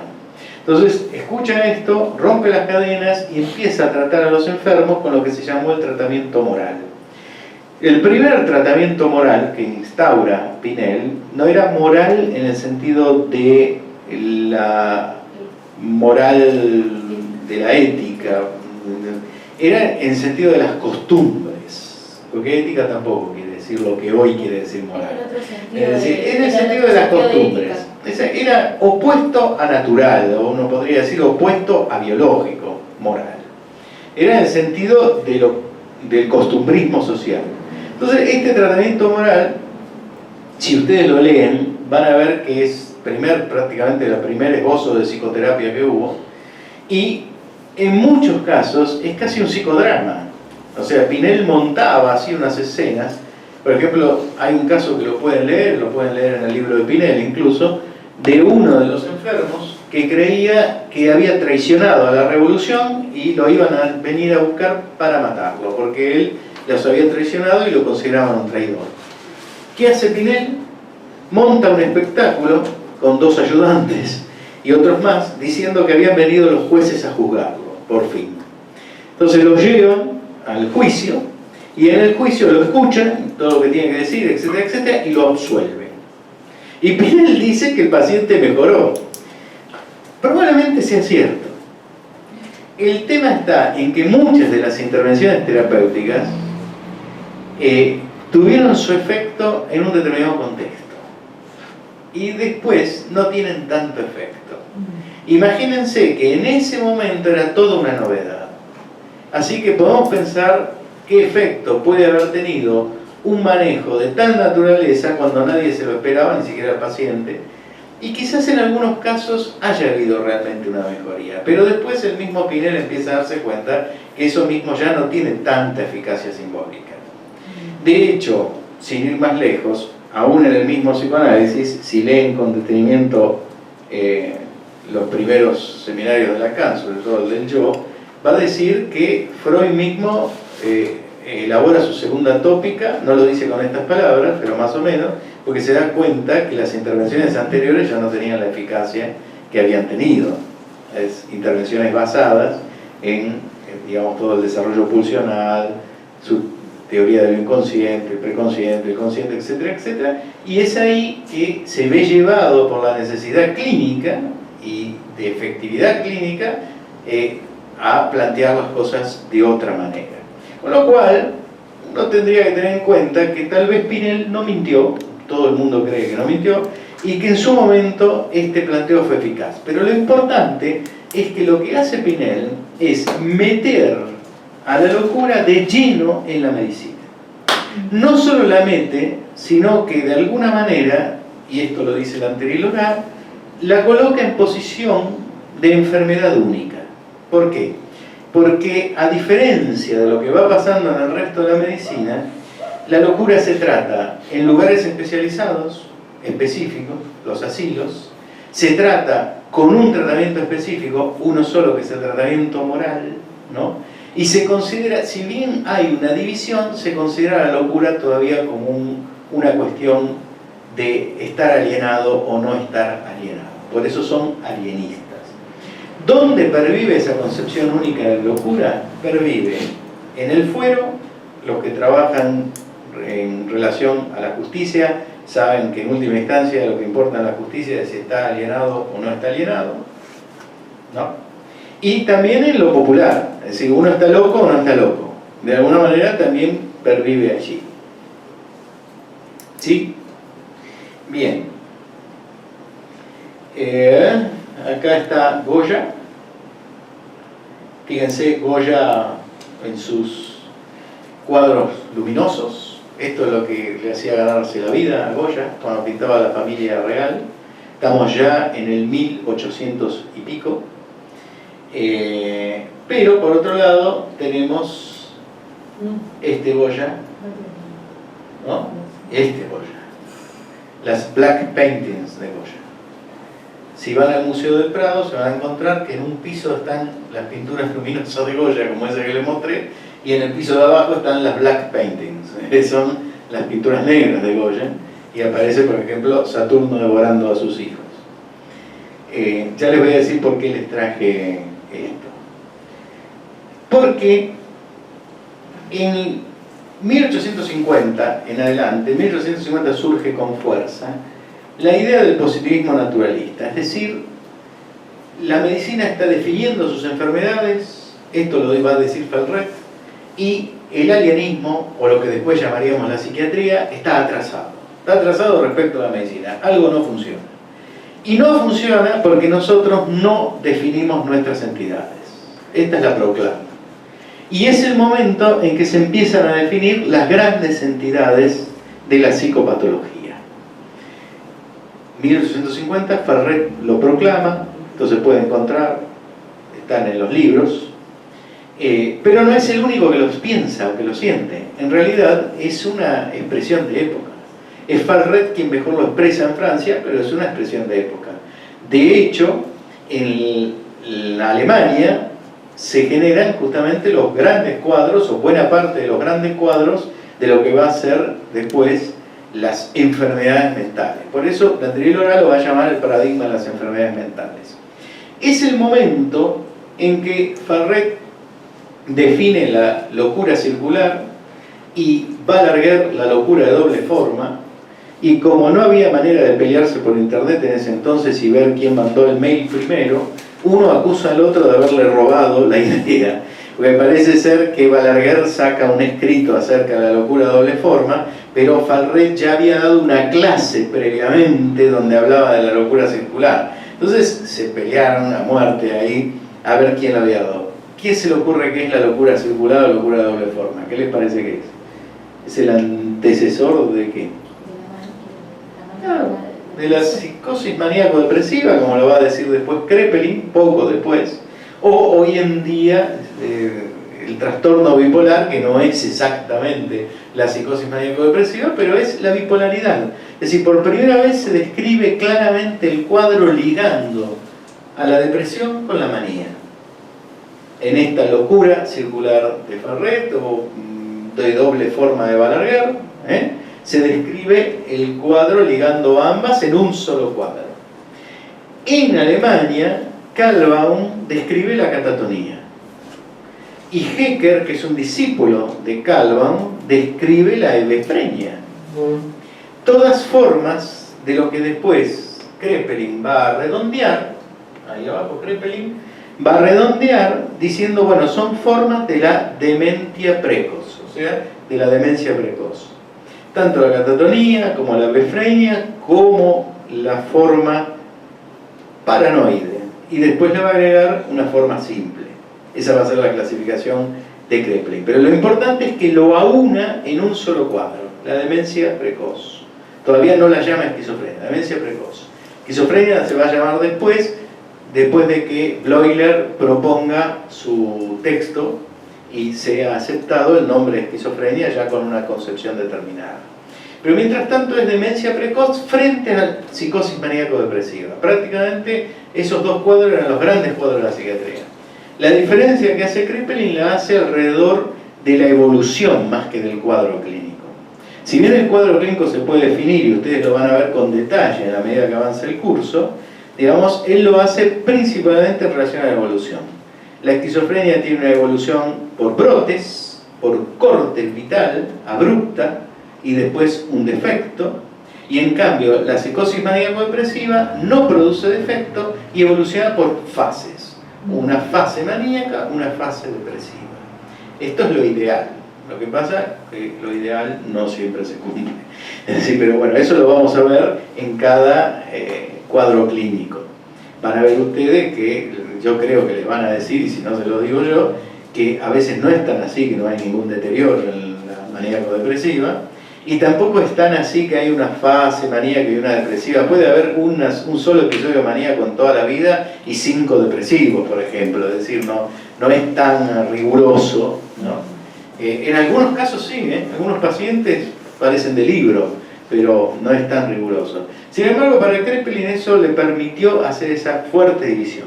Speaker 1: Entonces, escucha esto, rompe las cadenas y empieza a tratar a los enfermos con lo que se llamó el tratamiento moral. El primer tratamiento moral que instaura Pinel no era moral en el sentido de la moral de la ética, era en el sentido de las costumbres, porque ética tampoco quiere decir lo que hoy quiere decir moral. Es decir, en el sentido de las costumbres. Era opuesto a natural, o uno podría decir opuesto a biológico, moral. Era en el sentido del costumbrismo social. Entonces, este tratamiento moral, si ustedes lo leen, van a ver que es prácticamente el primer esbozo de psicoterapia que hubo, y en muchos casos es casi un psicodrama. O sea, Pinel montaba así unas escenas. Por ejemplo, hay un caso que lo pueden leer en el libro de Pinel incluso, de uno de los enfermos que creía que había traicionado a la revolución y lo iban a venir a buscar para matarlo, porque él los había traicionado y lo consideraban un traidor. ¿Qué hace Pinel? Monta un espectáculo con 2 ayudantes y otros más, diciendo que habían venido los jueces a juzgarlo, por fin. Entonces lo llevan al juicio, y en el juicio lo escuchan, todo lo que tiene que decir, etcétera, etcétera, y lo absuelven. Y Pinel dice que el paciente mejoró. Probablemente sea cierto. El tema está en que muchas de las intervenciones terapéuticas tuvieron su efecto en un determinado contexto y después no tienen tanto efecto. Imagínense que en ese momento era toda una novedad. Así que podemos pensar qué efecto puede haber tenido un manejo de tal naturaleza cuando nadie se lo esperaba, ni siquiera el paciente, y quizás en algunos casos haya habido realmente una mejoría, pero después el mismo Pinel empieza a darse cuenta que eso mismo ya no tiene tanta eficacia simbólica. De hecho, sin ir más lejos, aún en el mismo psicoanálisis, si leen con detenimiento los primeros seminarios de Lacan, sobre todo el del yo, va a decir que Freud mismo elabora su segunda tópica, no lo dice con estas palabras, pero más o menos, porque se da cuenta que las intervenciones anteriores ya no tenían la eficacia que habían tenido. Es intervenciones basadas en, digamos, todo el desarrollo pulsional, su teoría del inconsciente, el preconsciente, el consciente, etcétera, etcétera, y es ahí que se ve llevado por la necesidad clínica y de efectividad clínica a plantear las cosas de otra manera. Con lo cual, uno tendría que tener en cuenta que tal vez Pinel no mintió, todo el mundo cree que no mintió, y que en su momento este planteo fue eficaz. Pero lo importante es que lo que hace Pinel es meter a la locura de lleno en la medicina. No solo la mete, sino que de alguna manera, y esto lo dice el anterior, la coloca en posición de enfermedad única. ¿Por qué? Porque a diferencia de lo que va pasando en el resto de la medicina, la locura se trata en lugares especializados, específicos, los asilos, se trata con un tratamiento específico, uno solo que es el tratamiento moral, ¿no? Y se considera, si bien hay una división, se considera la locura todavía como una cuestión de estar alienado o no estar alienado. Por eso son alienistas. ¿Dónde pervive esa concepción única de locura? Pervive en el fuero. Los que trabajan en relación a la justicia saben que en última instancia lo que importa en la justicia es si está alienado o no está alienado, ¿no? Y también en lo popular, es decir, uno está loco o no está loco. De alguna manera también pervive allí. ¿Sí? Bien. Acá está Goya. Fíjense, Goya en sus cuadros luminosos. Esto es lo que le hacía ganarse la vida a Goya cuando pintaba la familia real. Estamos ya en el 1800 y pico. Pero por otro lado tenemos este Goya, ¿no? Este Goya. Las black paintings de Goya. Si van al Museo del Prado se van a encontrar que en un piso están las pinturas luminosas de Goya, como esa que les mostré, y en el piso de abajo están las black paintings, son las pinturas negras de Goya, y aparece, por ejemplo, Saturno devorando a sus hijos. Ya les voy a decir por qué les traje esto. Porque en 1850 en adelante, 1850 surge con fuerza la idea del positivismo naturalista, es decir, la medicina está definiendo sus enfermedades, esto lo va a decir Ferret, y el alienismo, o lo que después llamaríamos la psiquiatría, está atrasado respecto a la medicina, algo no funciona. Y no funciona porque nosotros no definimos nuestras entidades, esta es la proclama. Y es el momento en que se empiezan a definir las grandes entidades de la psicopatología. 1850, Ferret lo proclama, entonces puede encontrar, están en los libros, pero no es el único que los piensa o que lo siente. En realidad es una expresión de época. Es Ferret quien mejor lo expresa en Francia, pero es una expresión de época. De hecho, en la Alemania se generan justamente los grandes cuadros, o buena parte de los grandes cuadros, de lo que va a ser después las enfermedades mentales. Por eso, Landry Lora lo va a llamar el paradigma de las enfermedades mentales. Es el momento en que Ferret define la locura circular y Balaguer la locura de doble forma, y como no había manera de pelearse por internet en ese entonces y ver quién mandó el mail primero, uno acusa al otro de haberle robado la idea. Porque parece ser que Balaguer saca un escrito acerca de la locura de doble forma, pero Farret ya había dado una clase previamente donde hablaba de la locura circular. Entonces se pelearon a muerte ahí a ver quién la había dado. ¿Qué se le ocurre que es la locura circular o locura de doble forma? ¿Qué les parece que es? ¿Es el antecesor de qué? De la psicosis maníaco-depresiva, como lo va a decir después Kraepelin, poco después, o hoy en día el trastorno bipolar, que no es exactamente la psicosis maníaco-depresiva, pero es la bipolaridad. Es decir, por primera vez se describe claramente el cuadro ligando a la depresión con la manía. En esta locura circular de Farret o de doble forma de Balaguer, se describe el cuadro ligando a ambas en un solo cuadro. En Alemania, Kahlbaum describe la catatonía. Y Hecker, que es un discípulo de Kahlbaum, describe la hebefrenia. Todas formas de lo que después Kraepelin va a redondear, ahí abajo Kraepelin, va a redondear diciendo, bueno, son formas de la dementia precoz, o sea, de la demencia precoz. Tanto la catatonía como la hebefrenia como la forma paranoide. Y después le va a agregar una forma simple. Esa va a ser la clasificación de Kraepelin. Pero lo importante es que lo aúna en un solo cuadro, la demencia precoz. Todavía no la llama esquizofrenia, demencia precoz. Esquizofrenia se va a llamar después de que Bleuler proponga su texto y sea aceptado el nombre de esquizofrenia ya con una concepción determinada. Pero mientras tanto es demencia precoz frente a la psicosis maníaco-depresiva. Prácticamente esos dos cuadros eran los grandes cuadros de la psiquiatría. La diferencia que hace Kraepelin la hace alrededor de la evolución más que del cuadro clínico. Si bien el cuadro clínico se puede definir, y ustedes lo van a ver con detalle en la medida que avanza el curso, digamos, él lo hace principalmente en relación a la evolución. La esquizofrenia tiene una evolución por brotes, por corte vital, abrupta, y después un defecto, y en cambio la psicosis maníaco-depresiva no produce defecto y evoluciona por fases. Una fase maníaca, una fase depresiva. Esto es lo ideal. Lo que pasa es que lo ideal no siempre se cumple. Es decir, pero bueno, eso lo vamos a ver en cada cuadro clínico. Van a ver ustedes que yo creo que les van a decir, y si no se lo digo yo, que a veces no es tan así, que no hay ningún deterioro en la maníaco-depresiva, y tampoco es tan así que hay una fase maníaca y una depresiva. Puede haber un solo episodio maníaco en toda la vida y 5 depresivos, por ejemplo. Es decir, no es tan riguroso, ¿no? En algunos casos sí, algunos pacientes parecen de libro, pero no es tan riguroso. Sin embargo, para Kraepelin eso le permitió hacer esa fuerte división.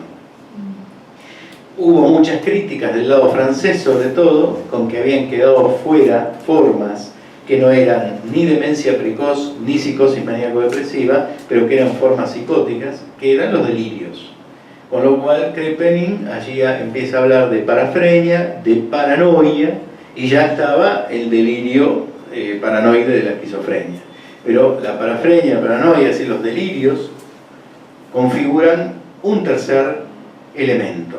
Speaker 1: Hubo muchas críticas del lado francés, sobre todo, con que habían quedado fuera formas que no eran ni demencia precoz ni psicosis maníaco-depresiva, pero que eran formas psicóticas, que eran los delirios. Con lo cual Kraepelin allí empieza a hablar de parafrenia, de paranoia, y ya estaba el delirio paranoide de la esquizofrenia. Pero la parafrenia, paranoia, y los delirios configuran un tercer elemento.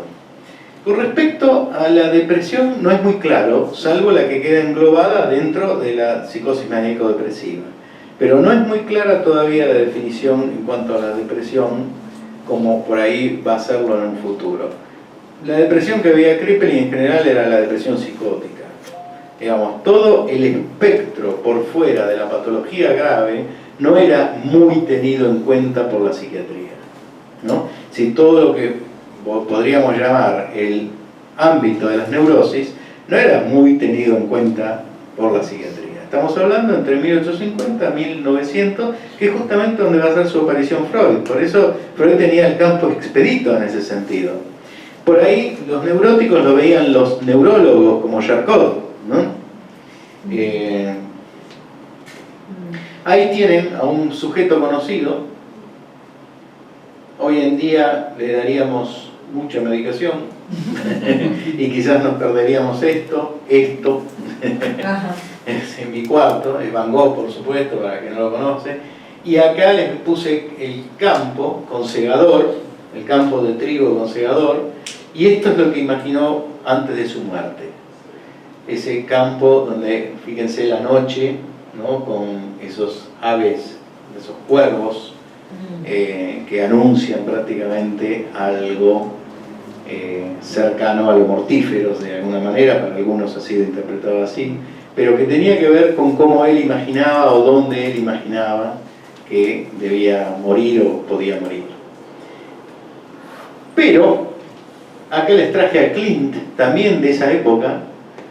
Speaker 1: Con respecto a la depresión no es muy claro, salvo la que queda englobada dentro de la psicosis maníaco-depresiva. Pero no es muy clara todavía la definición en cuanto a la depresión, como por ahí va a serlo en un futuro. La depresión que veía Kraepelin en general era la depresión psicótica. Digamos, todo el espectro por fuera de la patología grave no era muy tenido en cuenta por la psiquiatría, ¿no? Si todo lo que podríamos llamar el ámbito de las neurosis no era muy tenido en cuenta por la psiquiatría. Estamos hablando entre 1850 y 1900, que es justamente donde va a ser su aparición Freud. Por eso Freud tenía el campo expedito en ese sentido. Por ahí los neuróticos lo veían los neurólogos como Charcot, ¿no? Ahí tienen a un sujeto conocido. Hoy en día le daríamos mucha medicación y quizás nos perderíamos esto en mi cuarto, es Van Gogh, por supuesto, para que no lo conoce, y acá les puse el campo con segador, el campo de trigo con segador, Y esto es lo que imaginó antes de su muerte. Ese campo donde, fíjense, la noche, ¿no? Con esos aves, esos cuervos, que anuncian prácticamente algo cercano a lo mortífero, de alguna manera, para algunos ha sido interpretado así, pero que tenía que ver con cómo él imaginaba o dónde él imaginaba que debía morir o podía morir. Pero acá les traje a Klimt, también de esa época,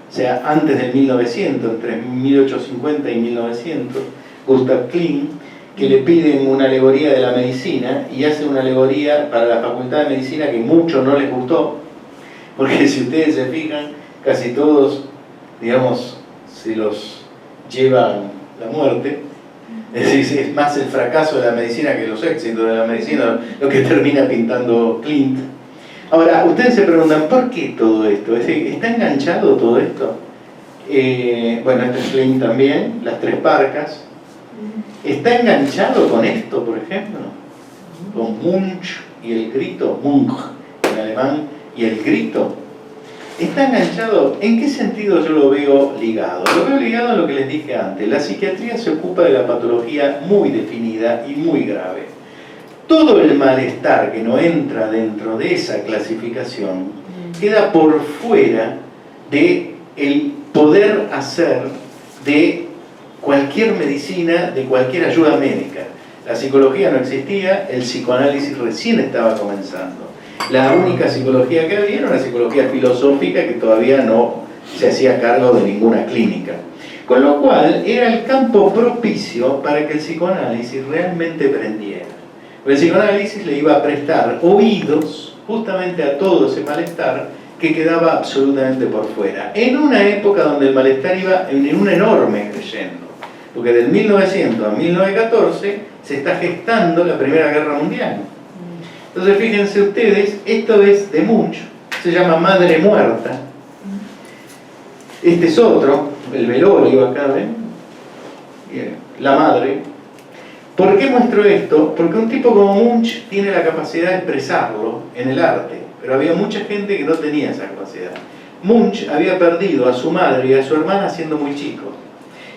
Speaker 1: o sea, antes del 1900, entre 1850 y 1900, Gustav Klimt, que le piden una alegoría de la medicina y hace una alegoría para la Facultad de Medicina que mucho no les gustó, porque si ustedes se fijan, casi todos, digamos, se los llevan la muerte. Es decir, es más el fracaso de la medicina que los éxitos de la medicina lo que termina pintando Klimt. Ahora, ustedes se preguntan, ¿por qué todo esto? Es decir, ¿está enganchado todo esto? Bueno, este es Klimt también, las tres parcas. ¿Está enganchado con esto, por ejemplo? Con Munch y el grito, Munch en alemán, y el grito. ¿Está enganchado? ¿En qué sentido yo lo veo ligado? Lo veo ligado a lo que les dije antes. La psiquiatría se ocupa de la patología muy definida y muy grave. Todo el malestar que no entra dentro de esa clasificación queda por fuera de el poder hacer de cualquier medicina, de cualquier ayuda médica. La psicología no existía, el psicoanálisis recién estaba comenzando. La única psicología que había era una psicología filosófica que todavía no se hacía cargo de ninguna clínica. Con lo cual, era el campo propicio para que el psicoanálisis realmente prendiera. El psicoanálisis le iba a prestar oídos justamente a todo ese malestar que quedaba absolutamente por fuera. En una época donde el malestar iba en un enorme creyendo. Porque del 1900 a 1914 se está gestando la Primera Guerra Mundial. Entonces fíjense ustedes, esto es de Munch, se llama Madre Muerta. Este es otro, el velorio acá, ¿ven? La madre. ¿Por qué muestro esto? Porque un tipo como Munch tiene la capacidad de expresarlo en el arte, pero había mucha gente que no tenía esa capacidad. Munch había perdido a su madre y a su hermana siendo muy chico.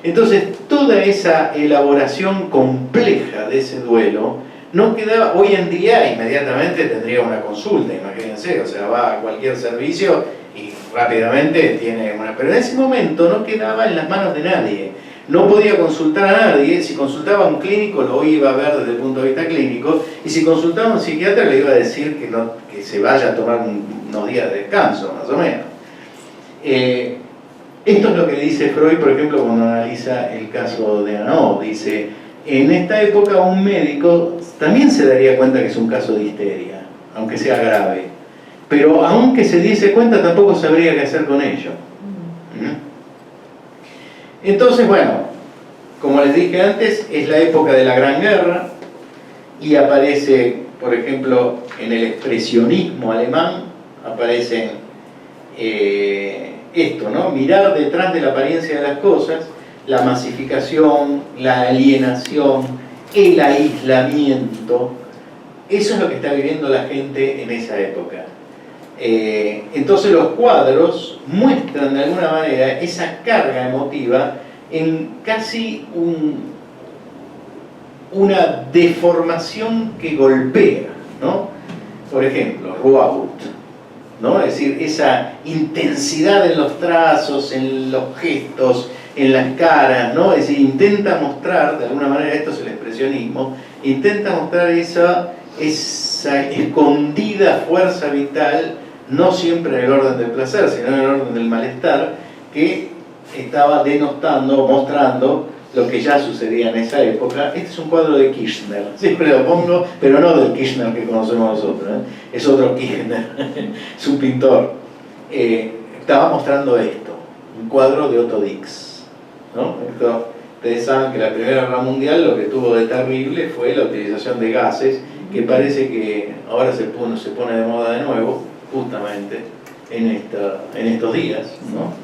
Speaker 1: Entonces, toda esa elaboración compleja de ese duelo no quedaba. Hoy en día inmediatamente tendría una consulta, imagínense, o sea, va a cualquier servicio y rápidamente tiene una. Pero en ese momento no quedaba en las manos de nadie. No podía consultar a nadie. Si consultaba a un clínico lo iba a ver desde el punto de vista clínico, y si consultaba a un psiquiatra le iba a decir que se vaya a tomar unos días de descanso, más o menos. Esto es lo que dice Freud, por ejemplo, cuando analiza el caso de Anod. Dice, en esta época un médico también se daría cuenta que es un caso de histeria, aunque sea grave. Pero aunque se diese cuenta, tampoco sabría qué hacer con ello. Entonces, bueno, como les dije antes, es la época de la Gran Guerra y aparece, por ejemplo, en el expresionismo alemán, aparecen esto, ¿no? Mirar detrás de la apariencia de las cosas, la masificación, la alienación, el aislamiento. Eso es lo que está viviendo la gente en esa época. Entonces los cuadros muestran de alguna manera esa carga emotiva en casi una deformación que golpea, ¿no? Por ejemplo, Rouault, ¿no? Es decir, esa intensidad en los trazos, en los gestos, en las caras, ¿no? Es decir, intenta mostrar, de alguna manera, esto es el expresionismo, intenta mostrar esa escondida fuerza vital, no siempre en el orden del placer, sino en el orden del malestar, que estaba denostando, mostrando lo que ya sucedía en esa época. Este es un cuadro de Kirchner, siempre lo pongo, pero no del Kirchner que conocemos nosotros, ¿eh? Es otro Kirchner, es un pintor. Estaba mostrando esto, un cuadro de Otto Dix, ¿no? Ustedes saben que la Primera Guerra Mundial lo que tuvo de terrible fue la utilización de gases, que parece que ahora se pone de moda de nuevo, justamente en estos días, ¿no?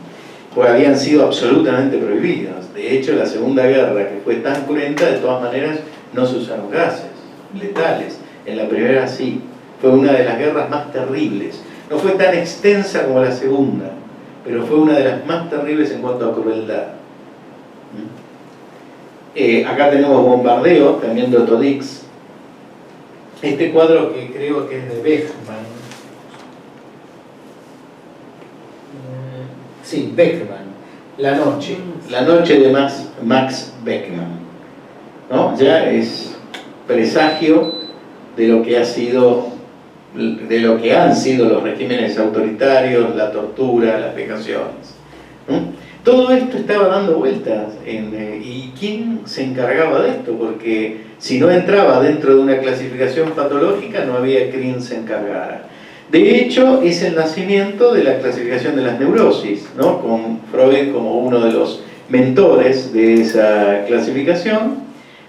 Speaker 1: Pues habían sido absolutamente prohibidos. De hecho, la Segunda Guerra, que fue tan cruenta, de todas maneras no se usaron gases letales. En la primera sí. Fue una de las guerras más terribles. No fue tan extensa como la segunda, pero fue una de las más terribles en cuanto a crueldad. Acá tenemos Bombardeo, también de Otto Dix. Este cuadro que creo que es de Beckmann. Sí, Beckmann. La noche de Max Beckmann. ¿No? Ya es presagio de lo que ha sido, de lo que han sido los regímenes autoritarios, la tortura, las vejaciones. Todo esto estaba dando vueltas. ¿Y quién se encargaba de esto? Porque si no entraba dentro de una clasificación patológica, no había quien se encargara. De hecho, es el nacimiento de la clasificación de las neurosis, ¿no? Con Freud como uno de los mentores de esa clasificación,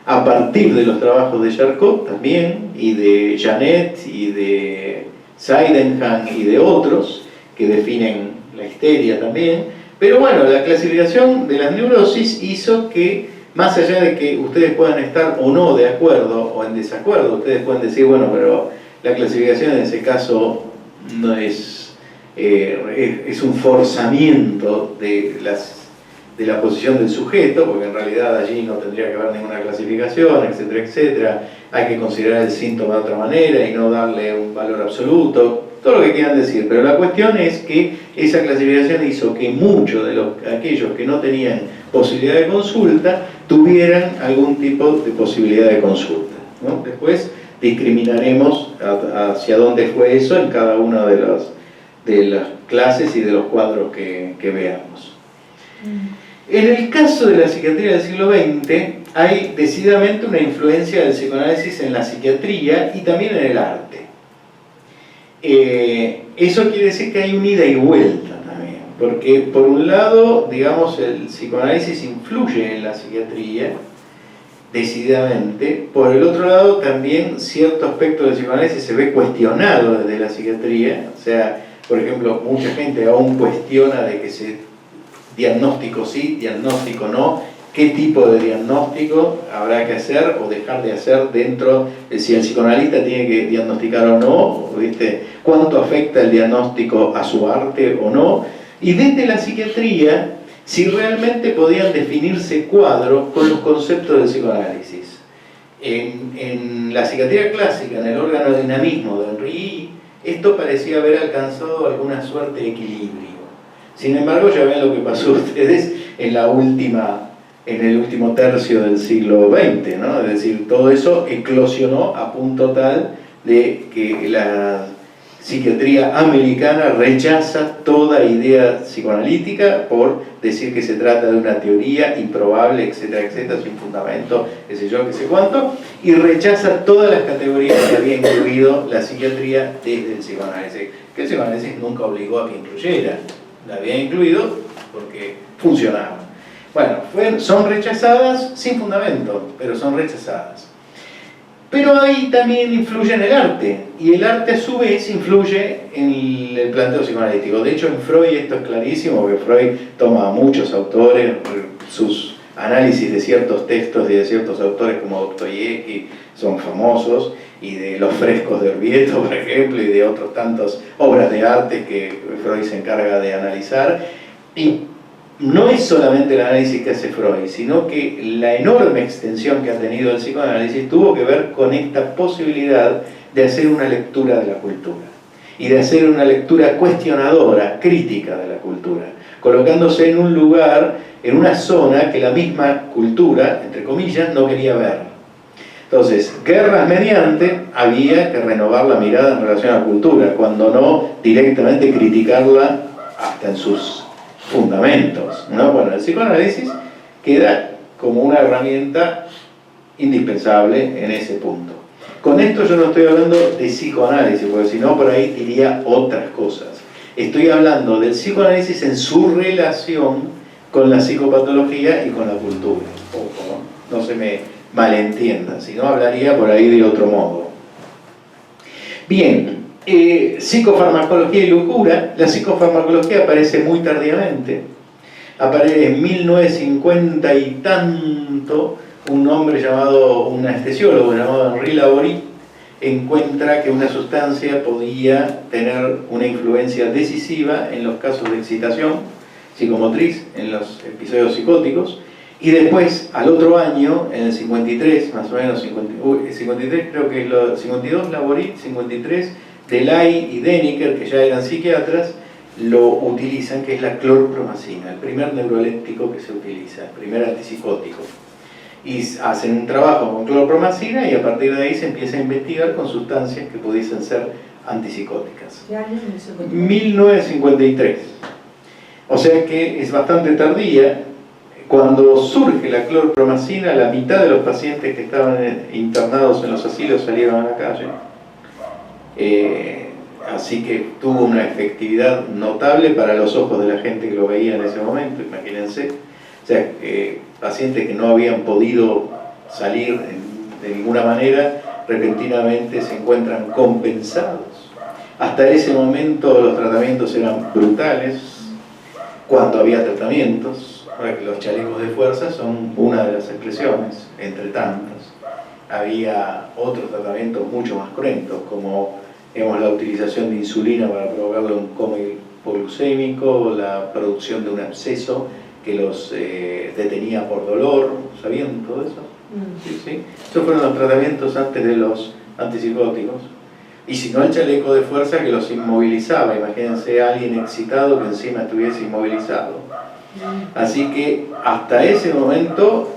Speaker 1: a partir de los trabajos de Charcot también, y de Janet, y de Sydenham, y de otros, que definen la histeria también. Pero bueno, la clasificación de las neurosis hizo que, más allá de que ustedes puedan estar o no de acuerdo o en desacuerdo, ustedes pueden decir, bueno, pero la clasificación en ese caso no es un forzamiento de la posición del sujeto, porque en realidad allí no tendría que haber ninguna clasificación, etcétera, etcétera. Hay que considerar el síntoma de otra manera y no darle un valor absoluto, todo lo que quieran decir. Pero la cuestión es que esa clasificación hizo que muchos de aquellos que no tenían posibilidad de consulta tuvieran algún tipo de posibilidad de consulta, ¿no? Después discriminaremos hacia dónde fue eso en cada una de las clases y de los cuadros que veamos. En el caso de la psiquiatría del siglo XX, hay decididamente una influencia del psicoanálisis en la psiquiatría y también en el arte. Eso quiere decir que hay un ida y vuelta también, porque por un lado, digamos, el psicoanálisis influye en la psiquiatría, decididamente. Por el otro lado, también cierto aspecto del psicoanálisis se ve cuestionado desde la psiquiatría. O sea, por ejemplo, mucha gente aún cuestiona de que diagnóstico sí, diagnóstico no, qué tipo de diagnóstico habrá que hacer o dejar de hacer dentro de si el psicoanalista tiene que diagnosticar o no, ¿viste? Cuánto afecta el diagnóstico a su arte o no. Y desde la psiquiatría, si realmente podían definirse cuadros con los conceptos del psicoanálisis. En la psiquiatría clásica, en el órgano de dinamismo de Henry, esto parecía haber alcanzado alguna suerte de equilibrio. Sin embargo, ya ven lo que pasó ustedes en el último tercio del siglo XX, ¿no? Es decir, todo eso eclosionó a punto tal de que la psiquiatría americana rechaza toda idea psicoanalítica por decir que se trata de una teoría improbable, etcétera, etcétera, sin fundamento, qué sé yo, qué sé cuánto, y rechaza todas las categorías que había incluido la psiquiatría desde el psicoanálisis, que el psicoanálisis nunca obligó a que incluyera, la había incluido porque funcionaba. Bueno, son rechazadas sin fundamento, pero son rechazadas. Pero ahí también influye en el arte, y el arte a su vez influye en el planteo psicoanalítico. De hecho, en Freud esto es clarísimo, porque Freud toma a muchos autores, sus análisis de ciertos textos y de ciertos autores como Dostoyevsky son famosos, y de los frescos de Orvieto, por ejemplo, y de otros tantos obras de arte que Freud se encarga de analizar. Y no es solamente el análisis que hace Freud, sino que la enorme extensión que ha tenido el psicoanálisis tuvo que ver con esta posibilidad de hacer una lectura de la cultura y de hacer una lectura cuestionadora, crítica de la cultura, colocándose en un lugar, en una zona que la misma cultura, entre comillas, no quería ver. Entonces, guerras mediante, había que renovar la mirada en relación a la cultura, cuando no directamente criticarla hasta en sus fundamentos, ¿no? Bueno, el psicoanálisis queda como una herramienta indispensable en ese punto. Con esto yo no estoy hablando de psicoanálisis, porque si no por ahí diría otras cosas. Estoy hablando del psicoanálisis en su relación con la psicopatología y con la cultura. Ojo, ¿no? No se me malentienda, si no hablaría por ahí de otro modo. Bien. Psicofarmacología y locura. La psicofarmacología aparece muy tardíamente, aparece en 1950 y tanto un anestesiólogo llamado Henri Laborie, encuentra que una sustancia podía tener una influencia decisiva en los casos de excitación psicomotriz, en los episodios psicóticos, y después, al otro año, en el 53, más o menos, 53 creo que es lo 52 Laborit, 53 Delay y Deniker, que ya eran psiquiatras, lo utilizan, que es la clorpromacina, el primer neuroléptico que se utiliza, el primer antipsicótico. Y hacen un trabajo con clorpromacina y a partir de ahí se empieza a investigar con sustancias que pudiesen ser antipsicóticas.
Speaker 2: ¿Qué año es eso?
Speaker 1: 1953. O sea que es bastante tardía. Cuando surge la clorpromacina, la mitad de los pacientes que estaban internados en los asilos salieron a la calle. Así que tuvo una efectividad notable para los ojos de la gente que lo veía en ese momento, imagínense. O sea, pacientes que no habían podido salir de ninguna manera, repentinamente se encuentran compensados. Hasta ese momento los tratamientos eran brutales, cuando había tratamientos. Ahora que los chalecos de fuerza son una de las expresiones, entre tantas. Había otros tratamientos mucho más cruentos, como digamos, la utilización de insulina para provocarle un coma hipoglucémico, la producción de un absceso que los detenía por dolor. ¿Sabían todo eso? Sí, sí. Esos fueron los tratamientos antes de los antipsicóticos. Y si no, el chaleco de fuerza que los inmovilizaba. Imagínense a alguien excitado que encima estuviese inmovilizado. Así que hasta ese momento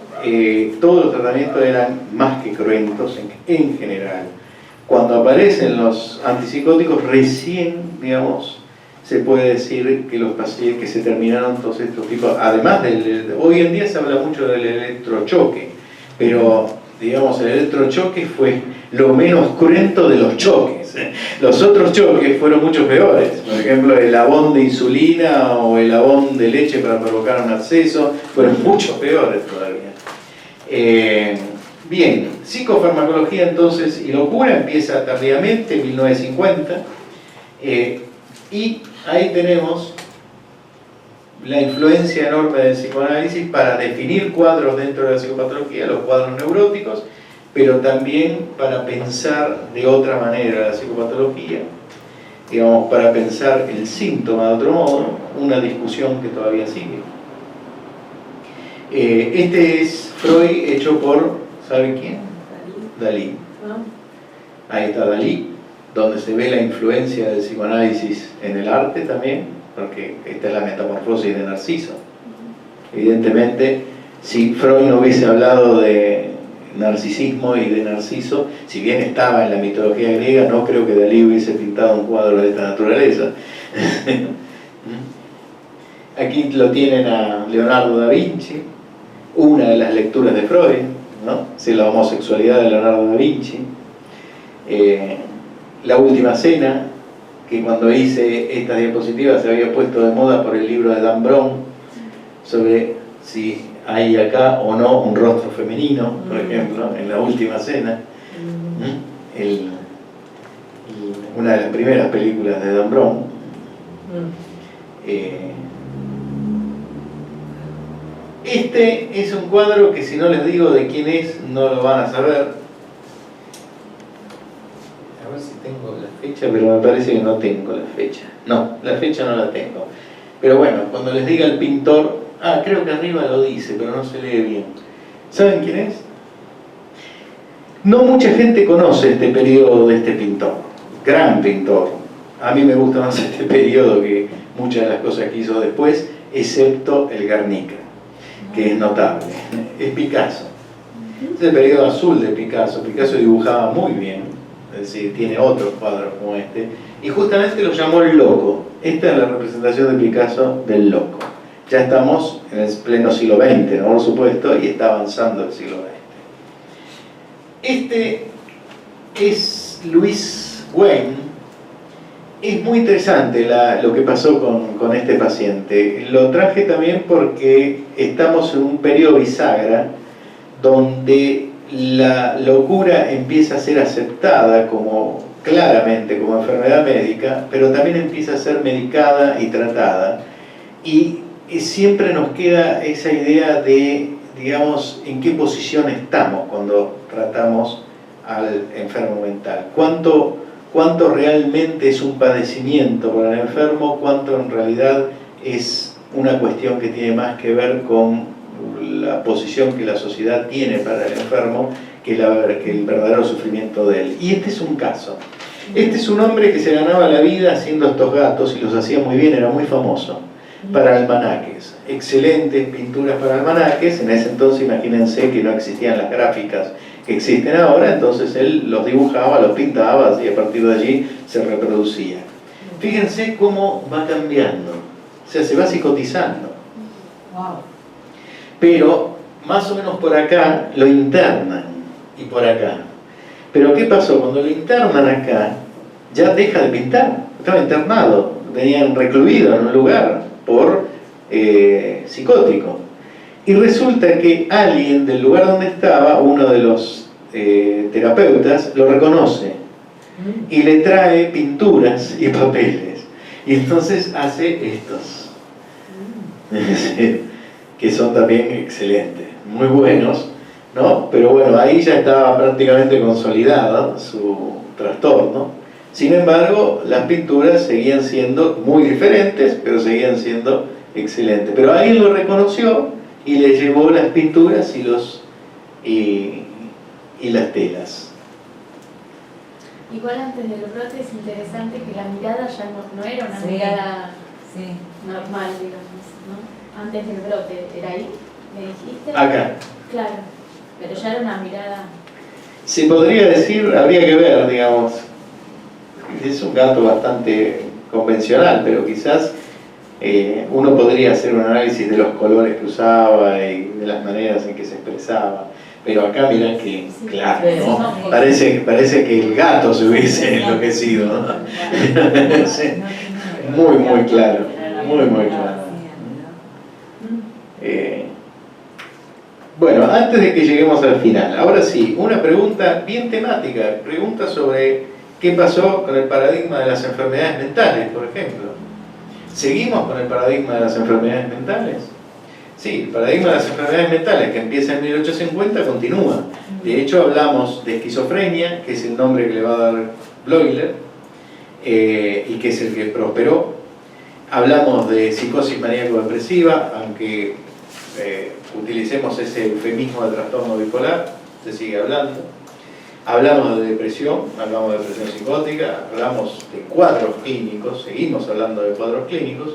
Speaker 1: todos los tratamientos eran más que cruentos en general. Cuando aparecen los antipsicóticos, recién, digamos, se puede decir que los pacientes que se terminaron todos estos tipos, además hoy en día se habla mucho del electrochoque, pero digamos el electrochoque fue lo menos cruento de los choques. Los otros choques fueron mucho peores, por ejemplo el abón de insulina o el abón de leche para provocar un absceso, fueron mucho peores todavía. Bien, psicofarmacología entonces y locura empieza tardíamente, en 1950, y ahí tenemos la influencia enorme del psicoanálisis para definir cuadros dentro de la psicopatología, los cuadros neuróticos, pero también para pensar de otra manera la psicopatología, digamos, para pensar el síntoma de otro modo, una discusión que todavía sigue. Este es Freud hecho por, ¿sabe quién? Dalí. Ahí está Dalí, donde se ve la influencia del psicoanálisis en el arte también, porque esta es la metamorfosis de Narciso. Evidentemente, si Freud no hubiese hablado de narcisismo y de Narciso, si bien estaba en la mitología griega, no creo que Dalí hubiese pintado un cuadro de esta naturaleza. Aquí lo tienen a Leonardo da Vinci, una de las lecturas de Freud, ¿no? Sí, la homosexualidad de Leonardo da Vinci. La última cena, que cuando hice esta diapositiva se había puesto de moda por el libro de Dan Brown sobre si hay acá o no un rostro femenino, por ejemplo, en la última cena. Una de las primeras películas de Dan Brown. Este es un cuadro que si no les digo de quién es, no lo van a saber. A ver si tengo la fecha, pero me parece que no tengo la fecha. No, la fecha no la tengo. Pero bueno, cuando les diga el pintor, creo que arriba lo dice, pero no se lee bien. ¿Saben quién es? No mucha gente conoce este periodo de este pintor. Gran pintor. A mí me gusta más este periodo que muchas de las cosas que hizo después, excepto el Guernica, que es notable. Es Picasso. Es el periodo azul de Picasso. Picasso dibujaba muy bien, es decir, tiene otros cuadros como este, y justamente lo llamó el loco. Esta es la representación de Picasso del loco. Ya estamos en el pleno siglo XX, ¿no? Por supuesto, y está avanzando el siglo XX. Este es Louis Wayne. Es muy interesante lo que pasó con este paciente. Lo traje también porque estamos en un periodo bisagra donde la locura empieza a ser aceptada claramente como enfermedad médica, pero también empieza a ser medicada y tratada. Y siempre nos queda esa idea de, digamos, en qué posición estamos cuando tratamos al enfermo mental. ¿Cuánto realmente es un padecimiento para el enfermo? ¿Cuánto en realidad es una cuestión que tiene más que ver con la posición que la sociedad tiene para el enfermo que el verdadero sufrimiento de él? Y este es un caso. Este es un hombre que se ganaba la vida haciendo estos gatos y los hacía muy bien, era muy famoso, para almanaques. Excelentes pinturas para almanaques. En ese entonces imagínense que no existían las gráficas que existen ahora, entonces él los dibujaba, los pintaba y a partir de allí se reproducía. Fíjense cómo va cambiando, o sea, se va psicotizando.
Speaker 2: Wow.
Speaker 1: Pero más o menos por acá lo internan y por acá. Pero ¿qué pasó? Cuando lo internan acá, ya deja de pintar, estaba internado, lo tenían recluido en un lugar por psicótico. Y resulta que alguien del lugar donde estaba, uno de los terapeutas, lo reconoce y le trae pinturas y papeles. Y entonces hace estos, que son también excelentes, muy buenos, ¿no? Pero bueno, ahí ya estaba prácticamente consolidado su trastorno. Sin embargo, las pinturas seguían siendo muy diferentes, pero seguían siendo excelentes. Pero alguien lo reconoció y le llevó las pinturas y las telas.
Speaker 3: Igual antes del brote es interesante que la mirada ya no era una
Speaker 2: Sí,
Speaker 3: mirada
Speaker 2: sí.
Speaker 3: normal, digamos, ¿no? Antes del brote, ¿era ahí? ¿Me dijiste?
Speaker 1: Acá.
Speaker 3: Claro, pero ya era una mirada...
Speaker 1: Se podría decir, habría que ver, digamos, es un gato bastante convencional, pero quizás uno podría hacer un análisis de los colores que usaba y de las maneras en que se expresaba. Pero acá mirá que,
Speaker 3: Sí,
Speaker 1: claro,
Speaker 2: sí,
Speaker 1: ¿no?
Speaker 3: sí.
Speaker 1: Parece que el gato se hubiese enloquecido, ¿no? Sí. Muy claro, muy claro. Bueno, antes de que lleguemos al final, ahora sí, una pregunta bien temática, pregunta sobre qué pasó con el paradigma de las enfermedades mentales, por ejemplo. ¿Seguimos con el paradigma de las enfermedades mentales? Sí, el paradigma de las enfermedades mentales, que empieza en 1850, continúa. De hecho, hablamos de esquizofrenia, que es el nombre que le va a dar Bleuler, y que es el que prosperó. Hablamos de psicosis maníaco-depresiva, aunque utilicemos ese eufemismo de trastorno bipolar, se sigue hablando. Hablamos de depresión, hablamos de depresión psicótica, hablamos de cuadros clínicos, seguimos hablando de cuadros clínicos,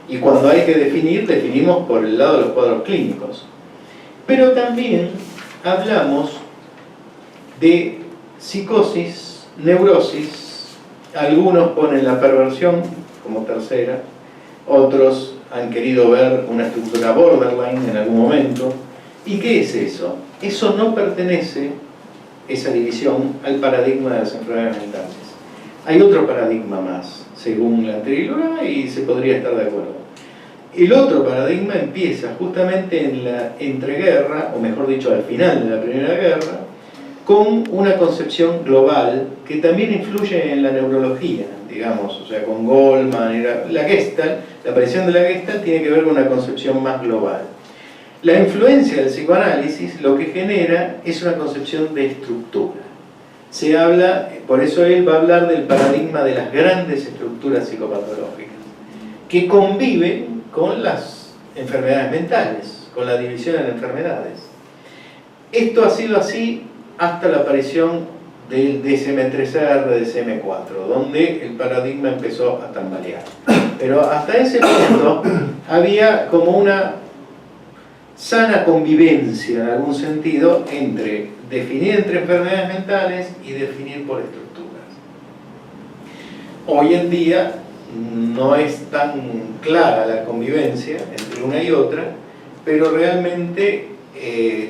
Speaker 1: y cuando hay que definir, definimos por el lado de los cuadros clínicos. Pero también hablamos de psicosis, neurosis, algunos ponen la perversión como tercera, otros han querido ver una estructura borderline en algún momento. ¿Y qué es eso? Eso no pertenece, esa división, al paradigma de las enfermedades mentales. Hay otro paradigma más, según la anterior, y se podría estar de acuerdo. El otro paradigma empieza justamente en la entreguerra, o mejor dicho, al final de la Primera Guerra, con una concepción global que también influye en la neurología, digamos, o sea, con Goldman, la Gestalt, la aparición de la Gestalt tiene que ver con una concepción más global. La influencia del psicoanálisis lo que genera es una concepción de estructura. Se habla, por eso él va a hablar del paradigma de las grandes estructuras psicopatológicas, que conviven con las enfermedades mentales, con la división en enfermedades. Esto ha sido así hasta la aparición del DSM-3R, DSM-4, donde el paradigma empezó a tambalear. Pero hasta ese punto había como una sana convivencia, en algún sentido, entre definir entre enfermedades mentales y definir por estructuras. Hoy en día no es tan clara la convivencia entre una y otra, pero realmente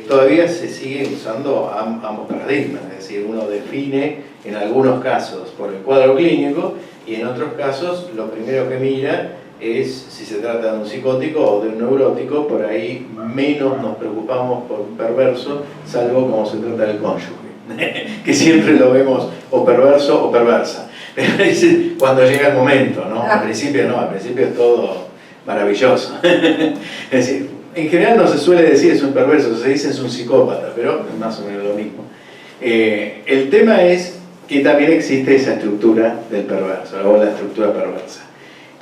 Speaker 1: todavía se siguen usando ambos paradigmas, es decir, uno define en algunos casos por el cuadro clínico y en otros casos lo primero que mira es si se trata de un psicótico o de un neurótico. Por ahí menos nos preocupamos por un perverso, salvo como se trata del cónyuge, que siempre lo vemos o perverso o perversa. Pero es cuando llega el momento, ¿no? Al principio no, al principio es todo maravilloso. Es decir, en general no se suele decir es un perverso, se dice es un psicópata, pero es más o menos lo mismo. El tema es que también existe esa estructura del perverso, o la estructura perversa.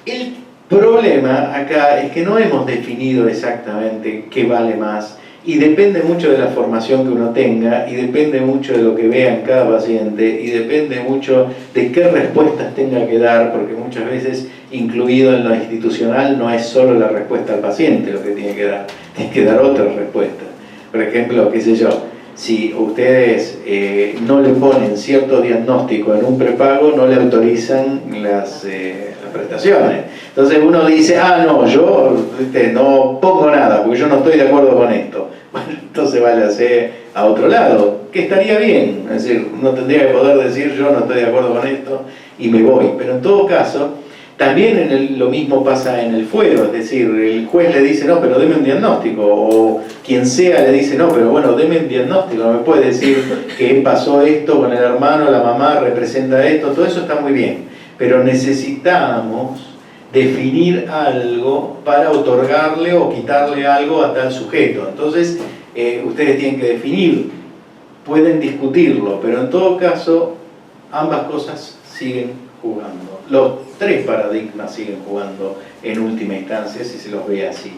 Speaker 1: El problema acá es que no hemos definido exactamente qué vale más, y depende mucho de la formación que uno tenga, y depende mucho de lo que vea en cada paciente, y depende mucho de qué respuestas tenga que dar, porque muchas veces, incluido en lo institucional, no es solo la respuesta al paciente lo que tiene que dar otras respuestas. Por ejemplo, qué sé yo, si ustedes no le ponen cierto diagnóstico en un prepago, no le autorizan las prestaciones. Entonces uno dice, no, yo no pongo nada, porque yo no estoy de acuerdo con esto. Bueno, entonces váyase a otro lado, que estaría bien. Es decir, uno tendría que poder decir, yo no estoy de acuerdo con esto y me voy. Pero en todo caso, también lo mismo pasa en el fuero, es decir, el juez le dice, no, pero deme un diagnóstico, o quien sea le dice, no, pero bueno, deme un diagnóstico, no me puede decir que pasó esto con el hermano, la mamá representa esto, todo eso está muy bien, pero necesitamos definir algo para otorgarle o quitarle algo a tal sujeto. Entonces, ustedes tienen que definir, pueden discutirlo, pero en todo caso, ambas cosas siguen jugando. Los tres paradigmas siguen jugando en última instancia, si se los ve así.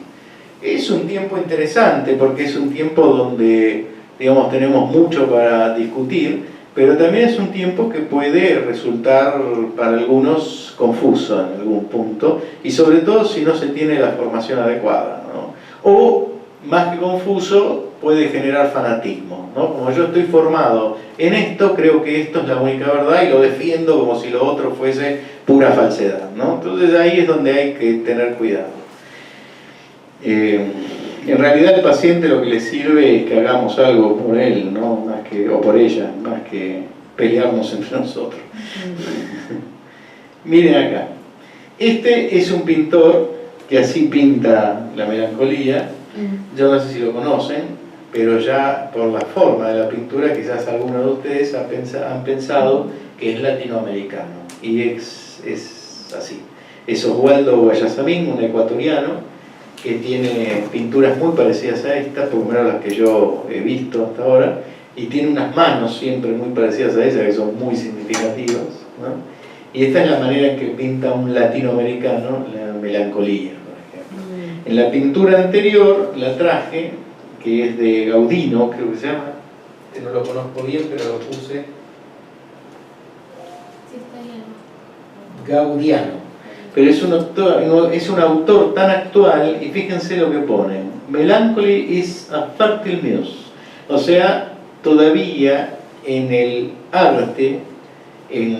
Speaker 1: Es un tiempo interesante porque es un tiempo donde, digamos, tenemos mucho para discutir, pero también es un tiempo que puede resultar para algunos confuso en algún punto, y sobre todo si no se tiene la formación adecuada, ¿no? O, más que confuso, puede generar fanatismo, ¿no? Como yo estoy formado en esto, creo que esto es la única verdad y lo defiendo como si lo otro fuese pura falsedad, ¿no? Entonces ahí es donde hay que tener cuidado. En realidad al paciente lo que le sirve es que hagamos algo por él, ¿no? O por ella, más que pelearnos entre nosotros. Miren acá. Este es un pintor que así pinta la melancolía. Yo no sé si lo conocen, pero ya por la forma de la pintura quizás algunos de ustedes han pensado que es latinoamericano, y es así. Es Oswaldo Guayasamín, un ecuatoriano que tiene pinturas muy parecidas a esta, por lo menos las que yo he visto hasta ahora, y tiene unas manos siempre muy parecidas a esas que son muy significativas, ¿no? Y esta es la manera en que pinta un latinoamericano la melancolía, por ejemplo. En la pintura anterior la traje, que es de Gaudino, creo que se llama, no lo conozco bien, pero lo puse. Gaudiano. Pero es un autor tan actual, y fíjense lo que pone. Melancholy is a fertile muse. O sea, todavía en el arte, en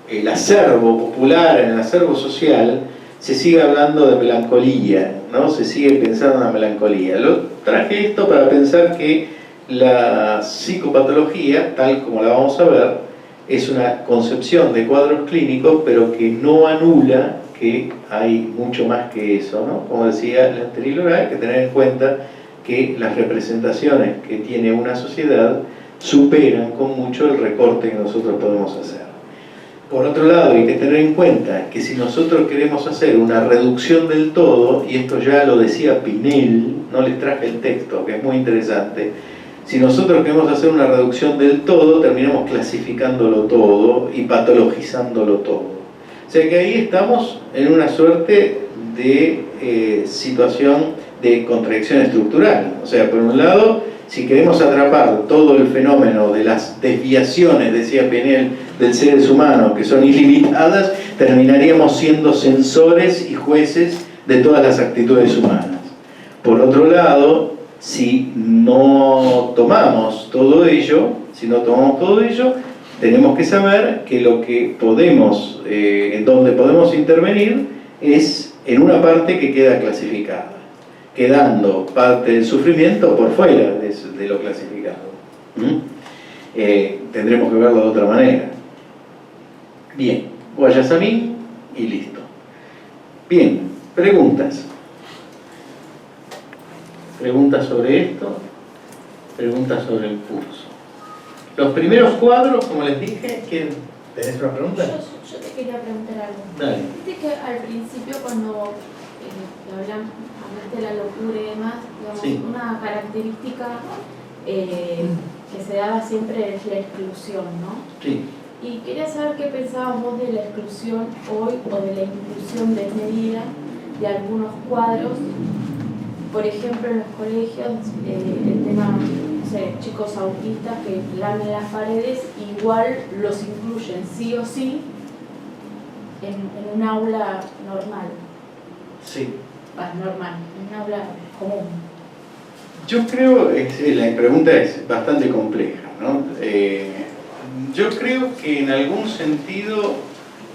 Speaker 1: el acervo popular, en el acervo social, se sigue hablando de melancolía, ¿no? Se sigue pensando en la melancolía. Traje esto para pensar que la psicopatología, tal como la vamos a ver, es una concepción de cuadros clínicos, pero que no anula que hay mucho más que eso, ¿no? Como decía la anterior, hay que tener en cuenta que las representaciones que tiene una sociedad superan con mucho el recorte que nosotros podemos hacer. Por otro lado, hay que tener en cuenta que si nosotros queremos hacer una reducción del todo, y esto ya lo decía Pinel, no les traje el texto, que es muy interesante, si nosotros queremos hacer una reducción del todo, terminamos clasificándolo todo y patologizándolo todo. O sea que ahí estamos en una suerte de situación de contradicción estructural. O sea, por un lado, si queremos atrapar todo el fenómeno de las desviaciones, decía Pinel, del seres humanos, que son ilimitadas, terminaríamos siendo censores y jueces de todas las actitudes humanas. Por otro lado, si no tomamos todo ello, tenemos que saber que lo que podemos, en donde podemos intervenir, es en una parte que queda clasificada, quedando parte del sufrimiento por fuera de lo clasificado. Tendremos que verlo de otra manera. Bien, Guayasamín y listo. Bien, preguntas. Preguntas sobre esto, preguntas sobre el curso. Los primeros cuadros, como les dije, ¿tenés una pregunta?
Speaker 3: Yo te quería preguntar algo.
Speaker 1: Dale.
Speaker 3: Viste que al principio cuando hablaste de la locura y demás, digamos,
Speaker 1: sí.
Speaker 3: una característica que se daba siempre es la exclusión, ¿no?
Speaker 1: Sí.
Speaker 3: Y quería saber qué pensabas vos de la exclusión hoy o de la inclusión desmedida de algunos cuadros. Por ejemplo, en los colegios, el tema, no sé, chicos autistas que lamen las paredes, igual los incluyen sí o sí en un aula normal.
Speaker 1: Sí.
Speaker 3: Normal, en un aula común.
Speaker 1: Yo creo, la pregunta es bastante compleja, ¿no? Yo creo que en algún sentido,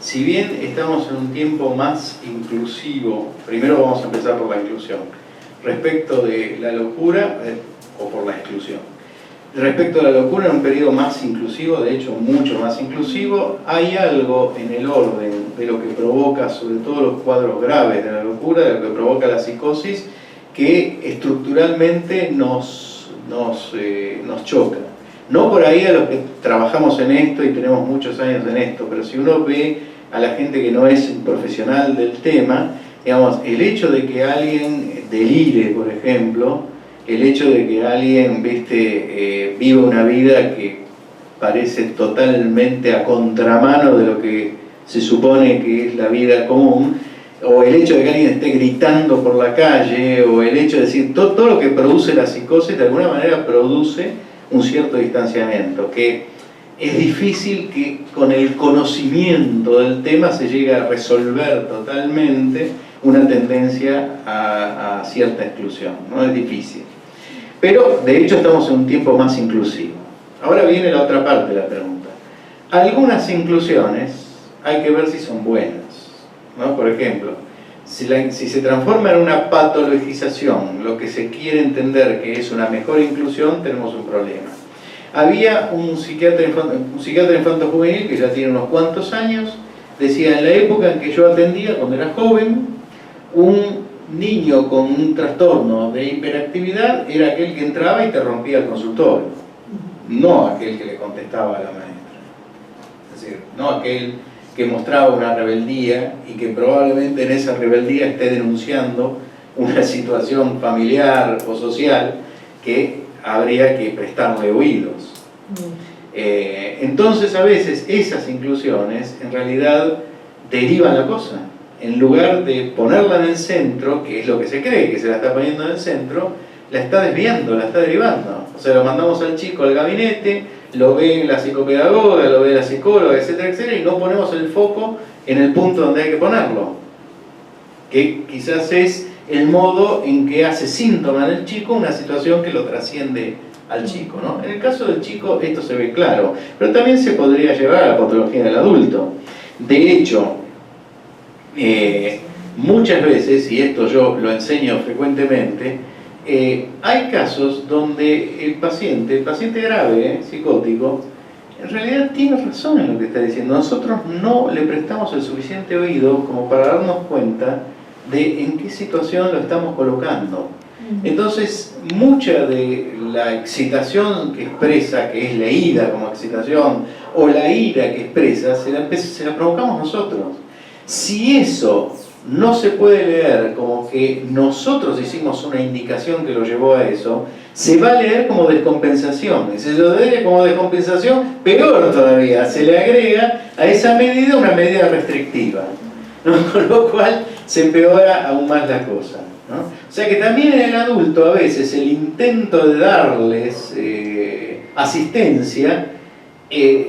Speaker 1: si bien estamos en un tiempo más inclusivo, primero vamos a empezar por la inclusión, respecto de la locura, o por la exclusión. Respecto a la locura, en un periodo más inclusivo, de hecho mucho más inclusivo, hay algo en el orden de lo que provoca, sobre todo los cuadros graves de la locura, de lo que provoca la psicosis, que estructuralmente nos choca. No por ahí a los que trabajamos en esto y tenemos muchos años en esto, pero si uno ve a la gente que no es un profesional del tema, digamos, el hecho de que alguien delire, por ejemplo, el hecho de que alguien, viva una vida que parece totalmente a contramano de lo que se supone que es la vida común, o el hecho de que alguien esté gritando por la calle, o el hecho de decir, todo lo que produce la psicosis de alguna manera produce un cierto distanciamiento, que es difícil que con el conocimiento del tema se llegue a resolver totalmente una tendencia a cierta exclusión, ¿no? Es difícil. Pero, de hecho, estamos en un tiempo más inclusivo. Ahora viene la otra parte de la pregunta. Algunas inclusiones hay que ver si son buenas, ¿no? Por ejemplo, si se transforma en una patologización, lo que se quiere entender que es una mejor inclusión, tenemos un problema. Había un psiquiatra infanto-juvenil que ya tiene unos cuantos años, decía, en la época en que yo atendía, cuando era joven, un niño con un trastorno de hiperactividad era aquel que entraba y te rompía el consultorio, no aquel que le contestaba a la maestra. Es decir, no aquel que mostraba una rebeldía y que probablemente en esa rebeldía esté denunciando una situación familiar o social que habría que prestarle oídos. Entonces a veces esas inclusiones en realidad derivan la cosa. En lugar de ponerla en el centro, que es lo que se cree que se la está poniendo en el centro, la está desviando, la está derivando. O sea, lo mandamos al chico al gabinete, lo ve la psicopedagoga, lo ve la psicóloga, etcétera, etcétera, y no ponemos el foco en el punto donde hay que ponerlo. Que quizás es el modo en que hace síntoma en el chico una situación que lo trasciende al chico, ¿no? En el caso del chico esto se ve claro, pero también se podría llevar a la patología del adulto. De hecho, muchas veces, y esto yo lo enseño frecuentemente, hay casos donde el paciente grave, psicótico, en realidad tiene razón en lo que está diciendo. Nosotros no le prestamos el suficiente oído como para darnos cuenta de en qué situación lo estamos colocando. Entonces, mucha de la excitación que expresa, que es la ira como excitación, o la ira que expresa, se la provocamos nosotros. Si eso no se puede leer como que nosotros hicimos una indicación que lo llevó a eso, se va a leer como descompensación. Y si se lo lee como descompensación, peor todavía, se le agrega a esa medida una medida restrictiva, ¿no? Con lo cual se empeora aún más la cosa, ¿no? O sea que también en el adulto a veces el intento de darles asistencia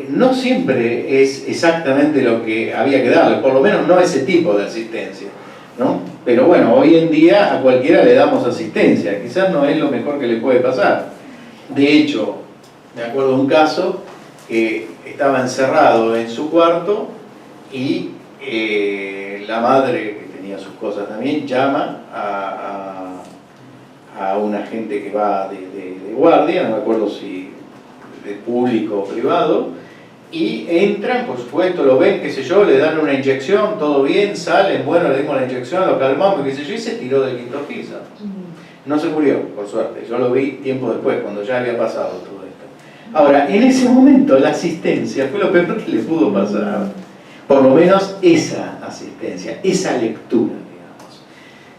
Speaker 1: no siempre es exactamente lo que había que darle, por lo menos no ese tipo de asistencia, ¿no? Pero bueno, hoy en día a cualquiera le damos asistencia, quizás no es lo mejor que le puede pasar. De hecho, me acuerdo de un caso que estaba encerrado en su cuarto y la madre, que tenía sus cosas también, llama a una gente que va de guardia, no me acuerdo si de público o privado, y entran, por supuesto, lo ven, qué sé yo, le dan una inyección, todo bien, salen, bueno, le dimos la inyección, lo calmamos, qué sé yo, y se tiró del quinto piso. No se murió, por suerte, yo lo vi tiempo después, cuando ya había pasado todo esto. Ahora, en ese momento la asistencia fue lo peor que le pudo pasar, por lo menos esa asistencia, esa lectura, digamos.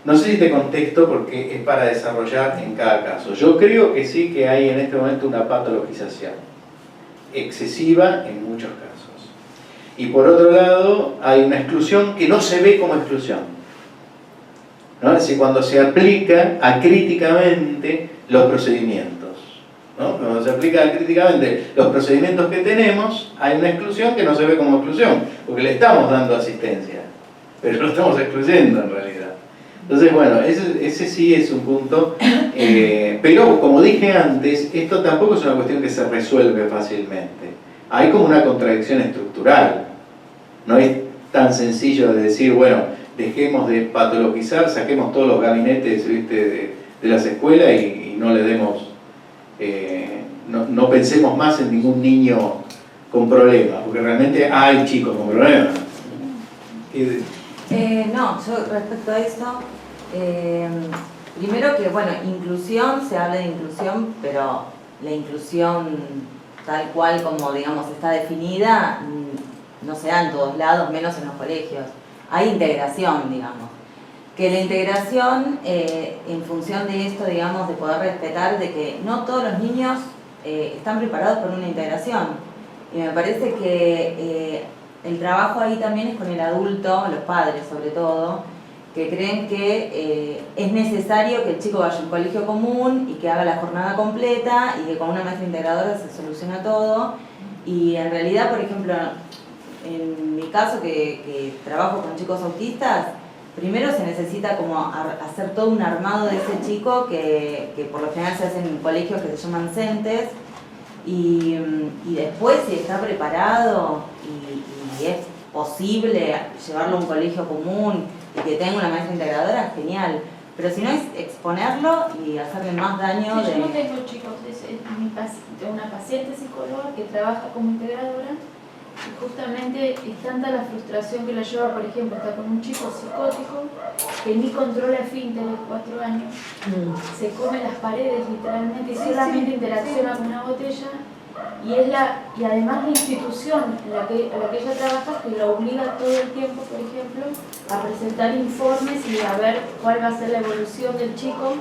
Speaker 1: No sé si te contesto porque es para desarrollar en cada caso. Yo creo que sí que hay en este momento una patologización excesiva en muchos casos. Y por otro lado, hay una exclusión que no se ve como exclusión, ¿no? Es decir, cuando se aplica acríticamente los procedimientos, ¿no? Cuando se aplica acríticamente los procedimientos que tenemos, hay una exclusión que no se ve como exclusión, porque le estamos dando asistencia, pero lo estamos excluyendo en realidad. Entonces, bueno, ese sí es un punto, pero como dije antes, esto tampoco es una cuestión que se resuelve fácilmente. Hay como una contradicción estructural. No es tan sencillo de decir, bueno, dejemos de patologizar, saquemos todos los gabinetes, ¿viste?, de las escuelas y no le demos, no pensemos más en ningún niño con problemas, porque realmente hay chicos con problemas.
Speaker 4: No, yo respecto a eso, primero que, bueno, inclusión, se habla de inclusión, pero la inclusión tal cual como, digamos, está definida, no se da en todos lados, menos en los colegios. Hay integración, digamos. Que la integración, en función de esto, digamos, de poder respetar, de que no todos los niños están preparados para una integración. Y me parece que el trabajo ahí también es con el adulto, los padres sobre todo, que creen que es necesario que el chico vaya a un colegio común y que haga la jornada completa y que con una maestra integradora se soluciona todo. Y en realidad, por ejemplo, en mi caso que trabajo con chicos autistas, primero se necesita como hacer todo un armado de ese chico que por lo general se hace en colegios que se llaman CENTES, y después si está preparado y es posible llevarlo a un colegio común y que tenga una maestra integradora, genial. Pero si no, es exponerlo y hacerle más daño.
Speaker 3: Sí, yo no tengo chicos, tengo una paciente psicóloga que trabaja como integradora y justamente es tanta la frustración que la lleva, por ejemplo, está con un chico psicótico que ni controla el esfínter de 4 años, se come las paredes literalmente y solamente interacciona con una botella. Y además la institución en la que ella trabaja que la obliga todo el tiempo, por ejemplo, a presentar informes y a ver cuál va a ser la evolución del chico.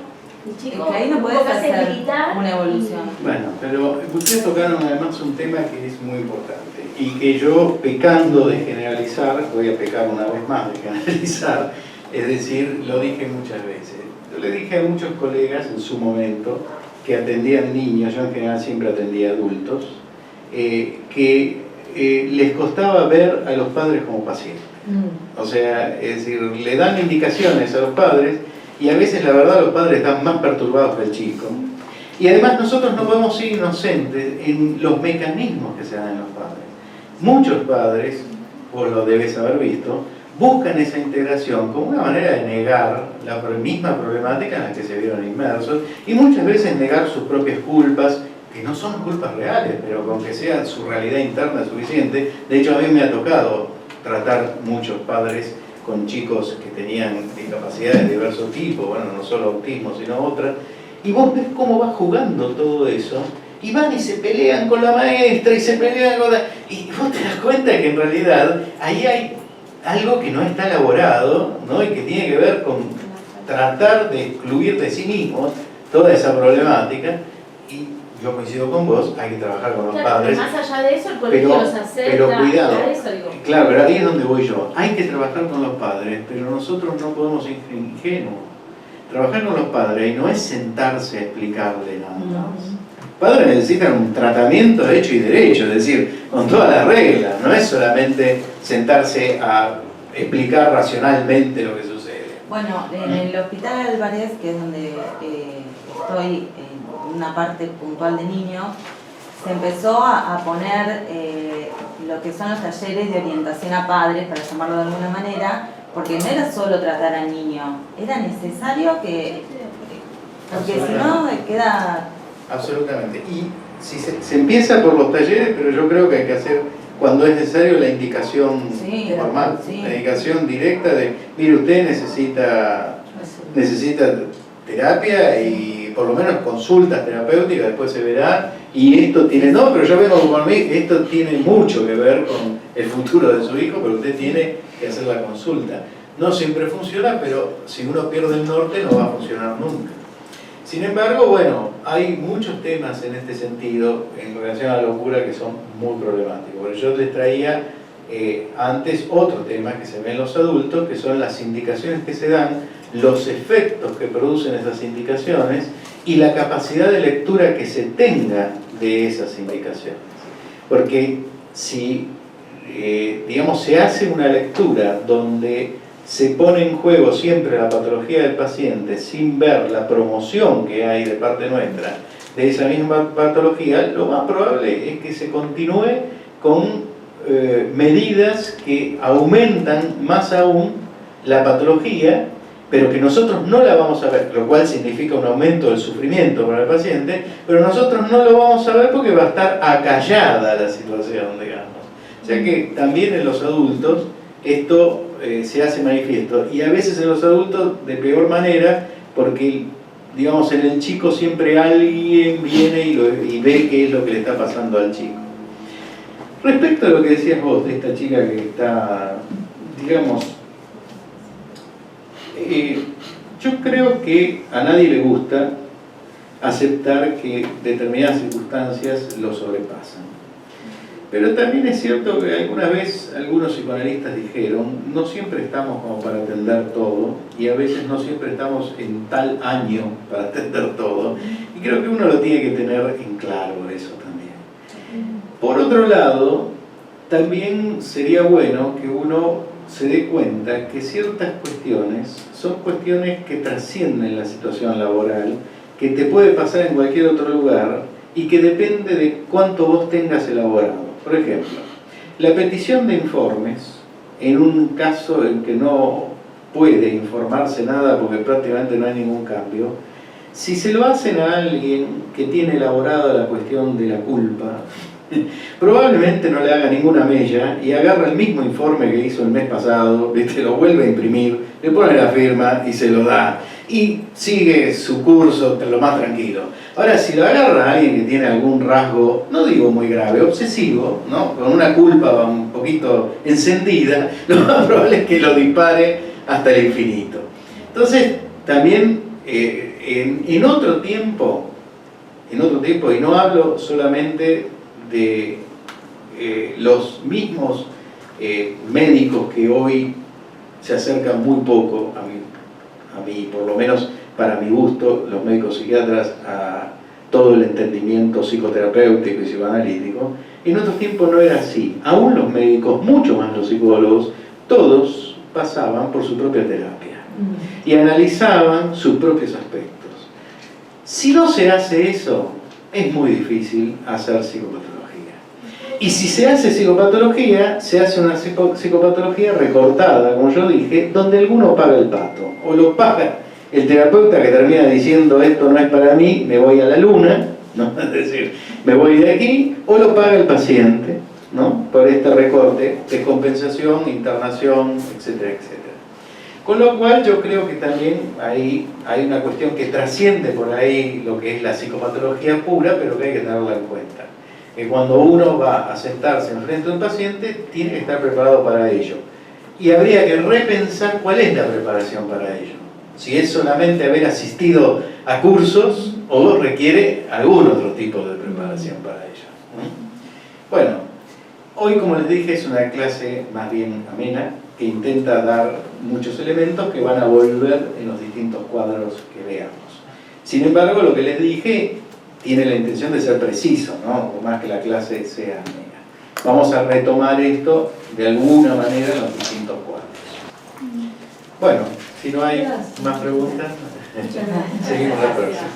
Speaker 3: El chico
Speaker 4: es que ahí no puedes hacer
Speaker 3: gritar
Speaker 4: una evolución.
Speaker 1: Bueno, pero ustedes tocaron además un tema que es muy importante y que yo, pecando de generalizar, voy a pecar una vez más de generalizar, es decir, lo dije muchas veces. Yo le dije a muchos colegas en su momento que atendían niños, yo en general siempre atendía adultos, que les costaba ver a los padres como pacientes. O sea, es decir, le dan indicaciones a los padres y a veces la verdad los padres están más perturbados que el chico. Y además nosotros no podemos ser inocentes en los mecanismos que se dan en los padres. Muchos padres, vos lo debes haber visto, buscan esa integración como una manera de negar la misma problemática en la que se vieron inmersos y muchas veces negar sus propias culpas, que no son culpas reales, pero con que sea su realidad interna suficiente. De hecho, a mí me ha tocado tratar muchos padres con chicos que tenían discapacidades de diversos tipos, bueno, no solo autismo, sino otras, y vos ves cómo va jugando todo eso, y van y se pelean con la maestra, y se pelean con la... Y vos te das cuenta que en realidad ahí hay algo que no está elaborado, ¿no? Y que tiene que ver con tratar de excluir de sí mismos toda esa problemática. Y yo coincido con vos, hay que trabajar con los padres.
Speaker 3: Más allá de eso, el colegio los acepta.
Speaker 1: Pero cuidado,
Speaker 3: eso digo.
Speaker 1: claro, pero ahí es donde voy yo. Hay que trabajar con los padres, pero nosotros no podemos ser ingenuos. Trabajar con los padres y no es sentarse a explicarle nada más. Los padres necesitan un tratamiento hecho y derecho, es decir, con todas las reglas. No es solamente sentarse a explicar racionalmente lo que sucede.
Speaker 4: Bueno, en el Hospital Álvarez, que es donde estoy en una parte puntual de niños, se empezó a poner lo que son los talleres de orientación a padres, para llamarlo de alguna manera, porque no era solo tratar al niño, era necesario que... Porque si no queda...
Speaker 1: Absolutamente. Y si se empieza por los talleres, pero yo creo que hay que hacer, cuando es necesario, la indicación formal, la indicación directa de, mire, usted necesita terapia y por lo menos consultas terapéuticas, después se verá, y esto tiene, no, pero yo vengo con mí, esto tiene mucho que ver con el futuro de su hijo, pero usted tiene que hacer la consulta. No siempre funciona, pero si uno pierde el norte no va a funcionar nunca. Sin embargo, bueno, hay muchos temas en este sentido en relación a la locura que son muy problemáticos. Porque yo les traía antes otro tema que se ve en los adultos, que son las indicaciones que se dan, los efectos que producen esas indicaciones y la capacidad de lectura que se tenga de esas indicaciones. Porque si, digamos, se hace una lectura donde se pone en juego siempre la patología del paciente sin ver la promoción que hay de parte nuestra de esa misma patología, lo más probable es que se continúe con medidas que aumentan más aún la patología, pero que nosotros no la vamos a ver, lo cual significa un aumento del sufrimiento para el paciente, pero nosotros no lo vamos a ver porque va a estar acallada la situación, digamos. O sea que también en los adultos esto se hace manifiesto, y a veces en los adultos de peor manera, porque digamos en el chico siempre alguien viene y ve qué es lo que le está pasando al chico. Respecto a lo que decías vos de esta chica que está, digamos, yo creo que a nadie le gusta aceptar que determinadas circunstancias lo sobrepasan. Pero también es cierto que alguna vez algunos psicoanalistas dijeron, no siempre estamos como para atender todo, y a veces no siempre estamos en tal año para atender todo, y creo que uno lo tiene que tener en claro eso también. Por otro lado, también sería bueno que uno se dé cuenta que ciertas cuestiones son cuestiones que trascienden la situación laboral, que te puede pasar en cualquier otro lugar y que depende de cuánto vos tengas elaborado. Por ejemplo, la petición de informes, en un caso en que no puede informarse nada porque prácticamente no hay ningún cambio, si se lo hacen a alguien que tiene elaborada la cuestión de la culpa, probablemente no le haga ninguna mella y agarra el mismo informe que hizo el mes pasado, lo vuelve a imprimir, le pone la firma y se lo da. Y sigue su curso lo más tranquilo. Ahora, si lo agarra a alguien que tiene algún rasgo, no digo muy grave, obsesivo, ¿no? Con una culpa un poquito encendida, lo más probable es que lo dispare hasta el infinito. Entonces, también en otro tiempo, y no hablo solamente de los mismos médicos que hoy se acercan muy poco a mí, por lo menos para mi gusto, los médicos psiquiatras, a todo el entendimiento psicoterapéutico y psicoanalítico. En otros tiempos no era así. Aún los médicos, mucho más los psicólogos, todos pasaban por su propia terapia y analizaban sus propios aspectos. Si no se hace eso, es muy difícil hacer psicopatología. Y si se hace psicopatología, se hace una psicopatología recortada, como yo dije, donde alguno paga el pato, o lo paga el terapeuta que termina diciendo esto no es para mí, me voy a la luna, ¿no? Es decir, me voy de aquí, o lo paga el paciente, ¿no? Por este recorte, descompensación, internación, etcétera, etcétera. Con lo cual yo creo que también hay una cuestión que trasciende por ahí lo que es la psicopatología pura, pero que hay que tenerla en cuenta. Que cuando uno va a sentarse enfrente de un paciente, tiene que estar preparado para ello. Y habría que repensar cuál es la preparación para ello. Si es solamente haber asistido a cursos o requiere algún otro tipo de preparación para ello. Bueno, hoy, como les dije, es una clase más bien amena, que intenta dar muchos elementos que van a volver en los distintos cuadros que veamos. Sin embargo, lo que les dije tiene la intención de ser preciso, ¿no? Por más que la clase sea amena. Vamos a retomar esto de alguna manera en los distintos cuadros. Bueno, si no hay más preguntas, seguimos la próxima.